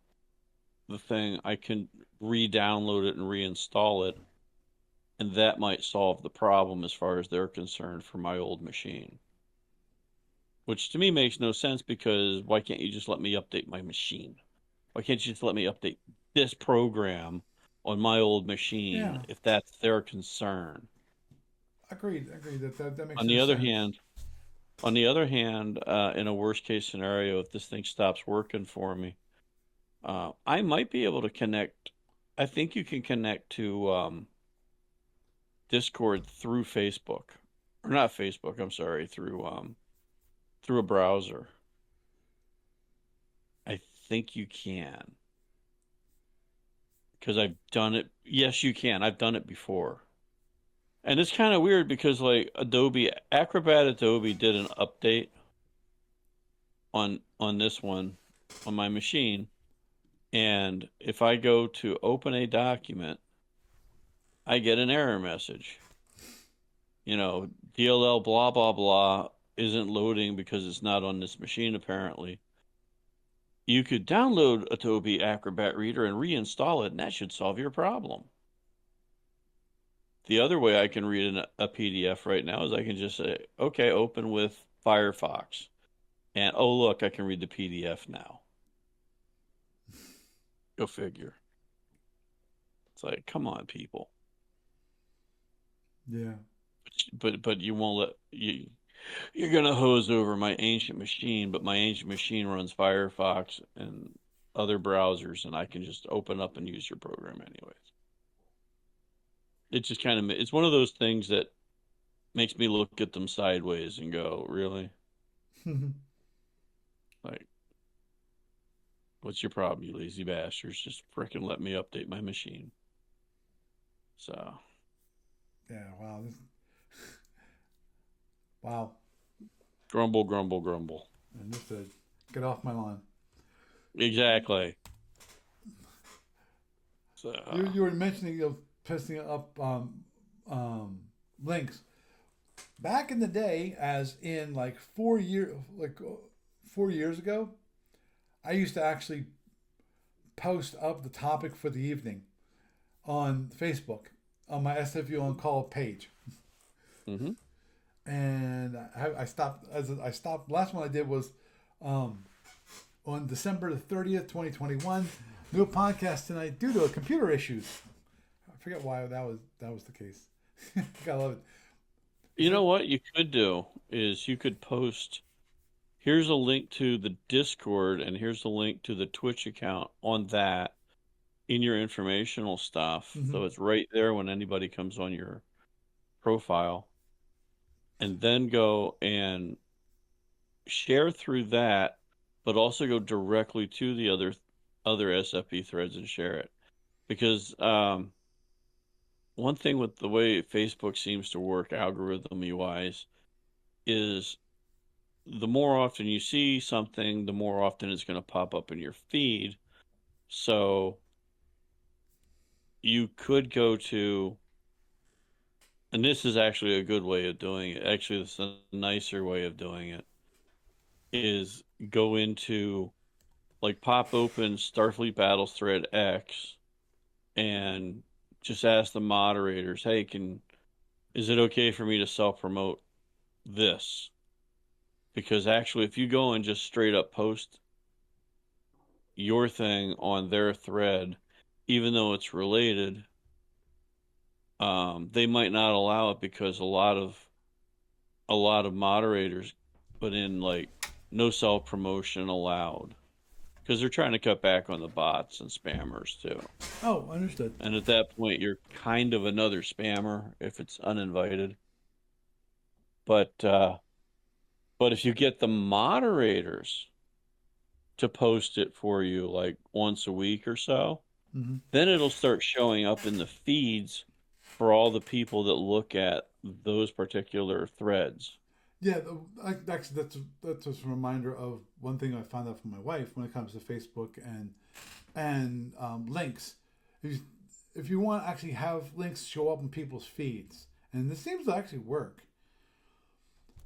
the thing, I can re-download it and reinstall it, and that might solve the problem as far as they're concerned for my old machine. Which to me makes no sense, because why can't you just let me update my machine? Why can't you just let me update this program on my old machine Yeah. if that's their concern? Agreed. That makes On the no other sense. hand, in a worst case scenario, if this thing stops working for me, I might be able to connect. I think you can connect to Discord through Facebook, or not Facebook. I'm sorry, through a browser. I think you can, because I've done it. Yes, you can. I've done it before. And it's kind of weird because like Acrobat Adobe did an update on this one on my machine, and if I go to open a document, I get an error message. DLL blah blah blah isn't loading because it's not on this machine apparently. You could download Adobe Acrobat Reader and reinstall it, and that should solve your problem. The other way I can read a PDF right now is I can just say, okay, open with Firefox. And oh, look, I can read the PDF now. Go figure. It's like, come on, people. Yeah. But you won't let you. You're gonna hose over my ancient machine, but my ancient machine runs Firefox and other browsers, and I can just open up and use your program anyways. It's just kind of, it's one of those things that makes me look at them sideways and go, really? Like, what's your problem, you lazy bastards? Just frickin' let me update my machine. So, Yeah. Wow. Wow. grumble, grumble, grumble. And just to get off my lawn. Exactly. So, You were mentioning posting up links. Back in the day, as in like 4 years ago, I used to actually post up the topic for the evening on Facebook on my SFU on call page. mm-hmm. And I stopped. I stopped. Last one I did was on December the 30th, 2021. No podcast tonight due to computer issues. I forget why that was the case. Gotta love it. You know what you could do is you could post, here's a link to the Discord and here's a link to the Twitch account on that in your informational stuff. Mhm. So it's right there when anybody comes on your profile, and then go and share through that, but also go directly to the other SFP threads and share it. Because one thing with the way Facebook seems to work algorithm wise is the more often you see something, the more often it's going to pop up in your feed. So you could go to, and this is actually a good way of doing it. Actually, this is a nicer way of doing it, is go into, like, pop open Starfleet Battles Thread X and just ask the moderators, hey, is it okay for me to self-promote this? Because actually, if you go and just straight up post your thing on their thread, even though it's related, they might not allow it, because a lot of moderators put in, like, no self-promotion allowed, because they're trying to cut back on the bots and spammers too. Oh, understood. And at that point, you're kind of another spammer if it's uninvited. But if you get the moderators to post it for you, like, once a week or so, Hmm. then it'll start showing up in the feeds for all the people that look at those particular threads. Yeah, actually, that's just a reminder of one thing I found out from my wife when it comes to Facebook and links. If you want to actually have links show up in people's feeds, and this seems to actually work.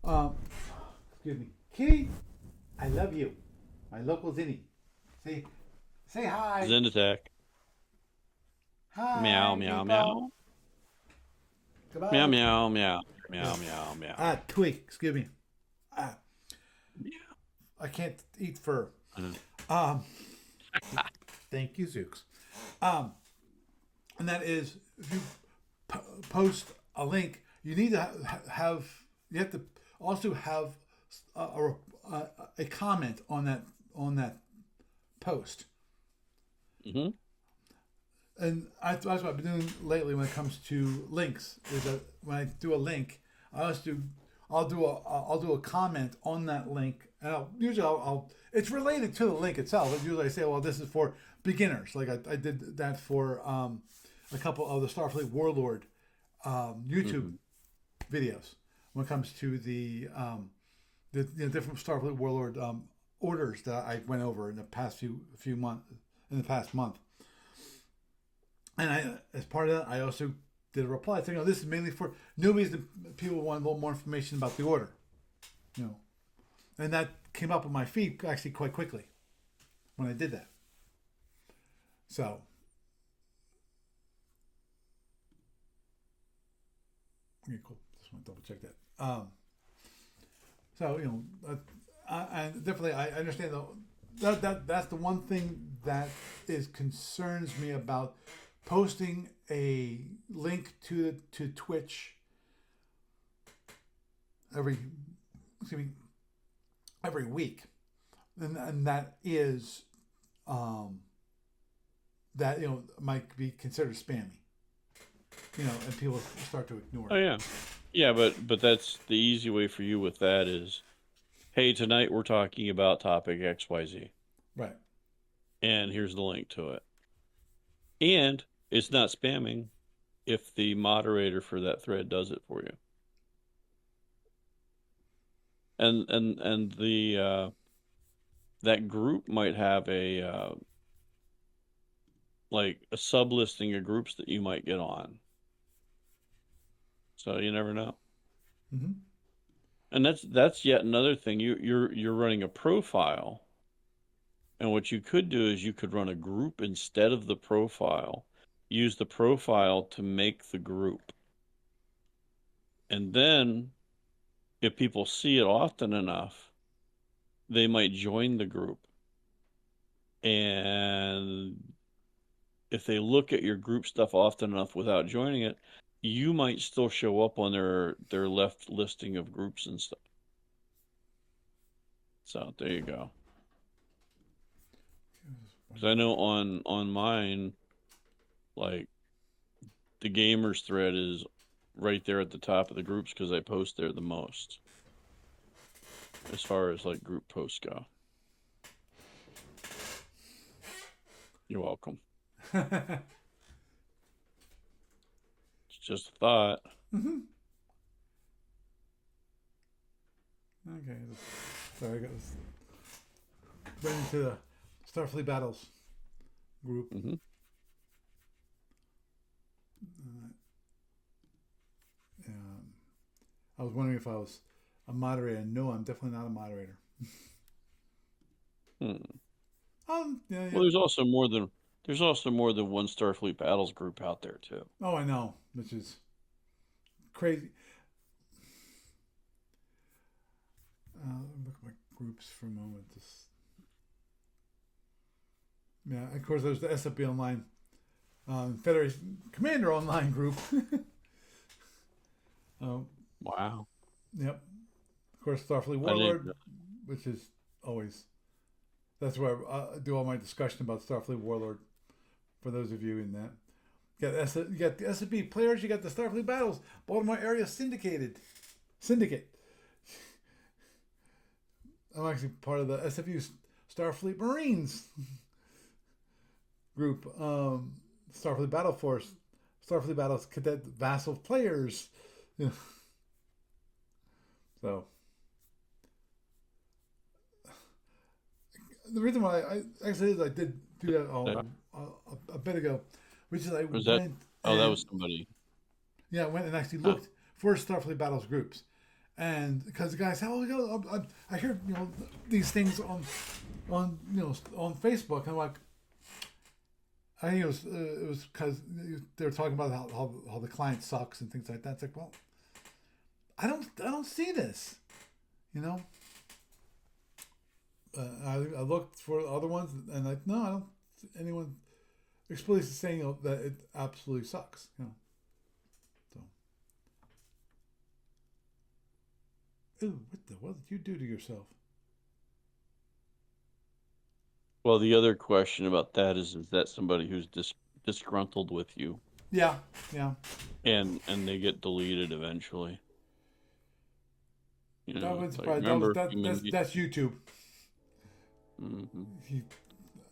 Excuse me, Kitty, I love you, my local Zinni. Say hi. Zen attack. Hi. Meow, meow, meow. Goodbye. Meow, meow, meow. Meow, meow, meow. Tweak. Excuse me. Meow. I can't eat fur. Mhm. Thank you, Zooks. And that is, if you post a link, you need to you have to also have a comment on that post. Mm-hmm. And that's what I've been doing lately when it comes to links. Is that when I do a link, I'll do a comment on that link, and I'll it's related to the link itself. Usually I say, well, this is for beginners. Like I did that for a couple of the Starfleet Warlord YouTube videos when it comes to the different Starfleet Warlord orders that I went over in the past few months, in the past month. And as part of that, I also did a reply saying, this is mainly for newbies and people who want a little more information about the order. And that came up on my feed actually quite quickly when I did that. So, okay, cool. Just want to double check that. So, and definitely I understand that's the one thing that concerns me about posting a link to Twitch every week, and that is that might be considered spammy, and people start to ignore it. Oh yeah, yeah, but that's the easy way for you with that is, hey, tonight we're talking about topic XYZ. Right. And here's the link to it. And it's not spamming if the moderator for that thread does it for you. And the that group might have a like a sub listing of groups that you might get on. So you never know. Mm-hmm. And that's yet another thing. You're running a profile. And what you could do is you could run a group instead of the profile. Use the profile to make the group. And then, if people see it often enough, they might join the group. And if they look at your group stuff often enough without joining it, you might still show up on their left listing of groups and stuff. So there you go. Because I know on mine, like, the gamers thread is right there at the top of the groups because I post there the most, as far as like group posts go. You're welcome. It's just a thought. Okay. Sorry, I got this. Went into the Starfleet Battles group. Hmm. I was wondering if I was a moderator. No, I'm definitely not a moderator. Yeah. Well, there's also more than one Starfleet Battles group out there too. Oh, I know, which is crazy. Let me look at my groups for a moment. Yeah, of course, there's the SFB Online Federation Commander Online group. Wow. Yep. Of course, Starfleet I didn't Warlord, know. which is always. That's where I do all my discussion about Starfleet Warlord. For those of you in that, you got the SFB players, you got the Starfleet Battles, Baltimore Area Syndicate. I'm actually part of the SFU Starfleet Marines group, Starfleet Battle Force, Starfleet Battles Cadet Vassal players. Yeah. So the reason why I actually I did do that a bit ago, which is I Was that? went. Oh, that and- was somebody. Yeah, I went and actually looked for Starfleet Battles groups, and because the guy said, "Oh, I hear these things on on Facebook," and I'm like, I think it was because they were talking about how the client sucks and things like that. It's like, well, I don't see this, you know. I looked for other ones, and I don't see anyone explicitly saying that it absolutely sucks, So. Ooh, what did you do to yourself? Well, the other question about that is that somebody who's disgruntled with you, Yeah. and they get deleted eventually. You That know, was like, surprised. remember That's YouTube. Hmm. He,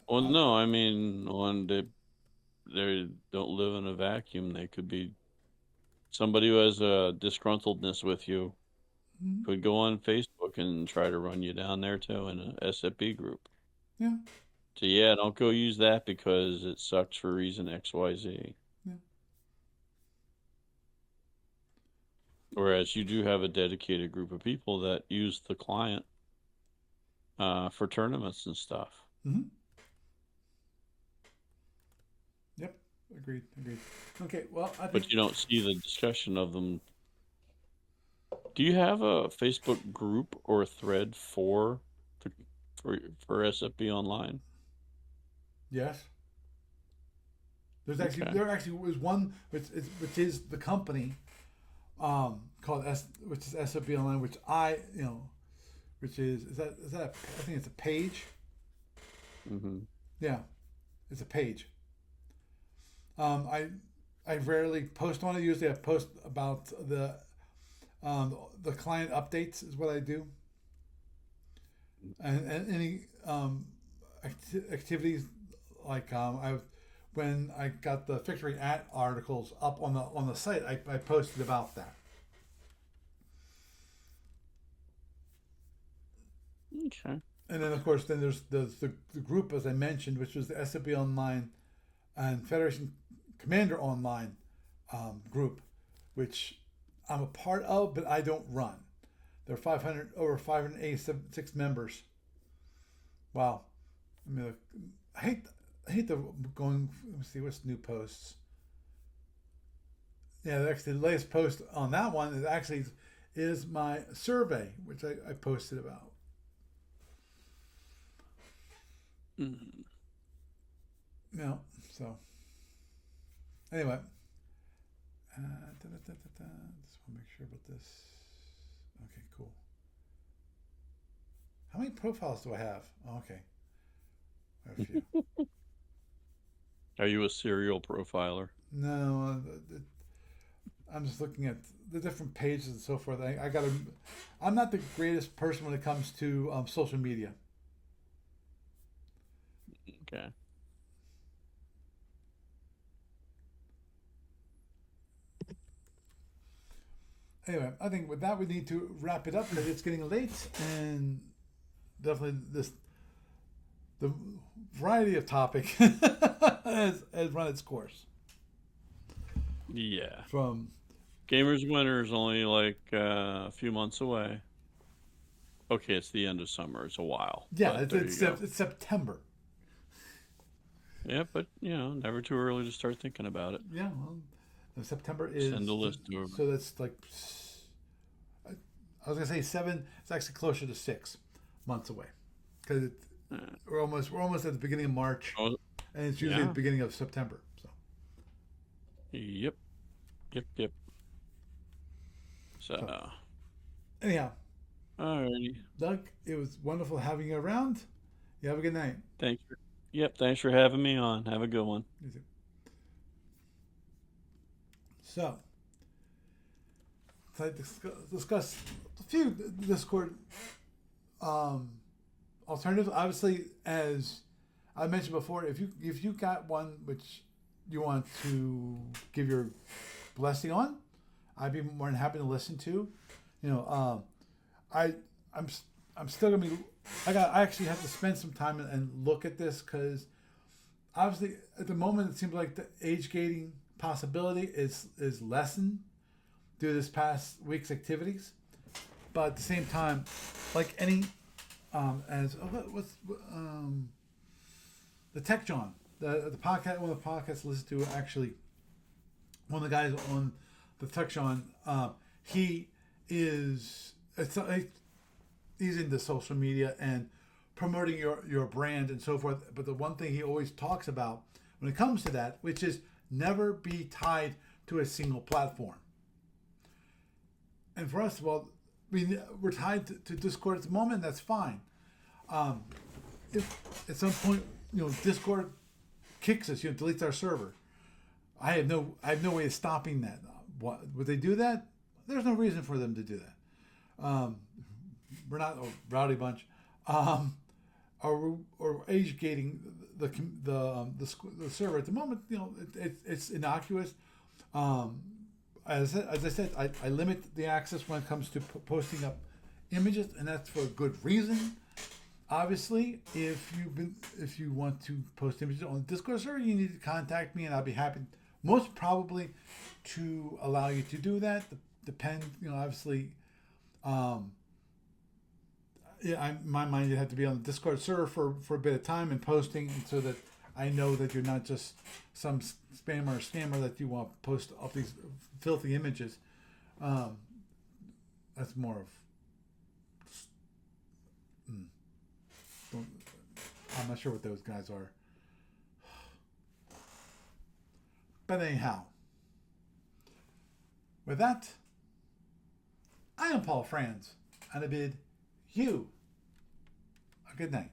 Well, no, I mean, when they don't live in a vacuum. They could be somebody who has a disgruntledness with you could go on Facebook and try to run you down there too in a SFB group. yeah. So yeah, don't go use that because it sucks for reason XYZ. Yeah. Whereas you do have a dedicated group of people that use the client for tournaments and stuff. Mm-hmm. Yep. Agreed. Okay. Well, I think. But you don't see the discussion of them. Do you have a Facebook group or a thread for SFB Online? Yes. There actually was one which is the company, called which is SFB Online, which which is that I think it's a page. Mm-hmm. Yeah, it's a page. I rarely post on it. Usually, I post about the client updates is what I do, and any activities like when I got the Victory at articles up on the site, I posted about that. Okay. And then of course there's the group as I mentioned, which was the SFB Online and Federation Commander Online group, which I'm a part of, but I don't run. There are over 586 members. Wow. I mean, I hate the going. Let me see what's new posts. Yeah, actually, the latest post on that one is my survey, which I posted about. Mm-hmm. So anyway, just want to make sure about this. Okay, cool. How many profiles do I have? Oh, okay, I have a few. Are you a serial profiler? No, I'm just looking at the different pages and so forth. I'm not the greatest person when it comes to social media. Okay. Anyway, I think with that we need to wrap it up because it's getting late, and definitely the variety of topic has run its course. Yeah. From Gamers Winter is only like a few months away. Okay, it's the end of summer. It's a while. yeah, but it's there it's, you go. it's September. Yeah, but never too early to start thinking about it. Yeah, well, September is Send a list over. so that's like I was gonna say 7. It's actually closer to 6 months away because we're almost at the beginning of March, Oh, and it's usually yeah. the beginning of September. So Yep. So, anyhow, alrighty. Doug, it was wonderful having you around. You have a good night. Thanks for having me on. Have a good one. You too. So, I discuss a few Discord alternatives. Obviously, as I mentioned before, if you got one which you want to give your blessing on, I'd be more than happy to listen to. I'm still gonna be. I actually have to spend some time and look at this because obviously at the moment it seems like the age gating possibility is lessened due to this past week's activities, but at the same time, like any the Tech John, the podcast, one of the podcasts I listen to, actually one of the guys on the Tech John, he is he's into social media and promoting your brand and so forth. But the one thing he always talks about when it comes to that, which is never be tied to a single platform. And for us, well, we're tied to Discord at the moment. That's fine. If at some point, Discord kicks us, deletes our server, I have no way of stopping that. Would they do that? There's no reason for them to do that. We're not a rowdy bunch, or age gating the server at the moment. It's innocuous. As I said, I limit the access when it comes to posting up images, and that's for a good reason. Obviously, if you want to post images on the Discord server, you need to contact me, and I'll be happy, most probably, to allow you to do that. Depend, obviously. In my mind, you have to be on the Discord server for a bit of time and posting, so that I know that you're not just some spammer or scammer that you want to post up these filthy images. That's more of. I'm not sure what those guys are. But anyhow, with that, I am Paul Franz, and I bid you a good night.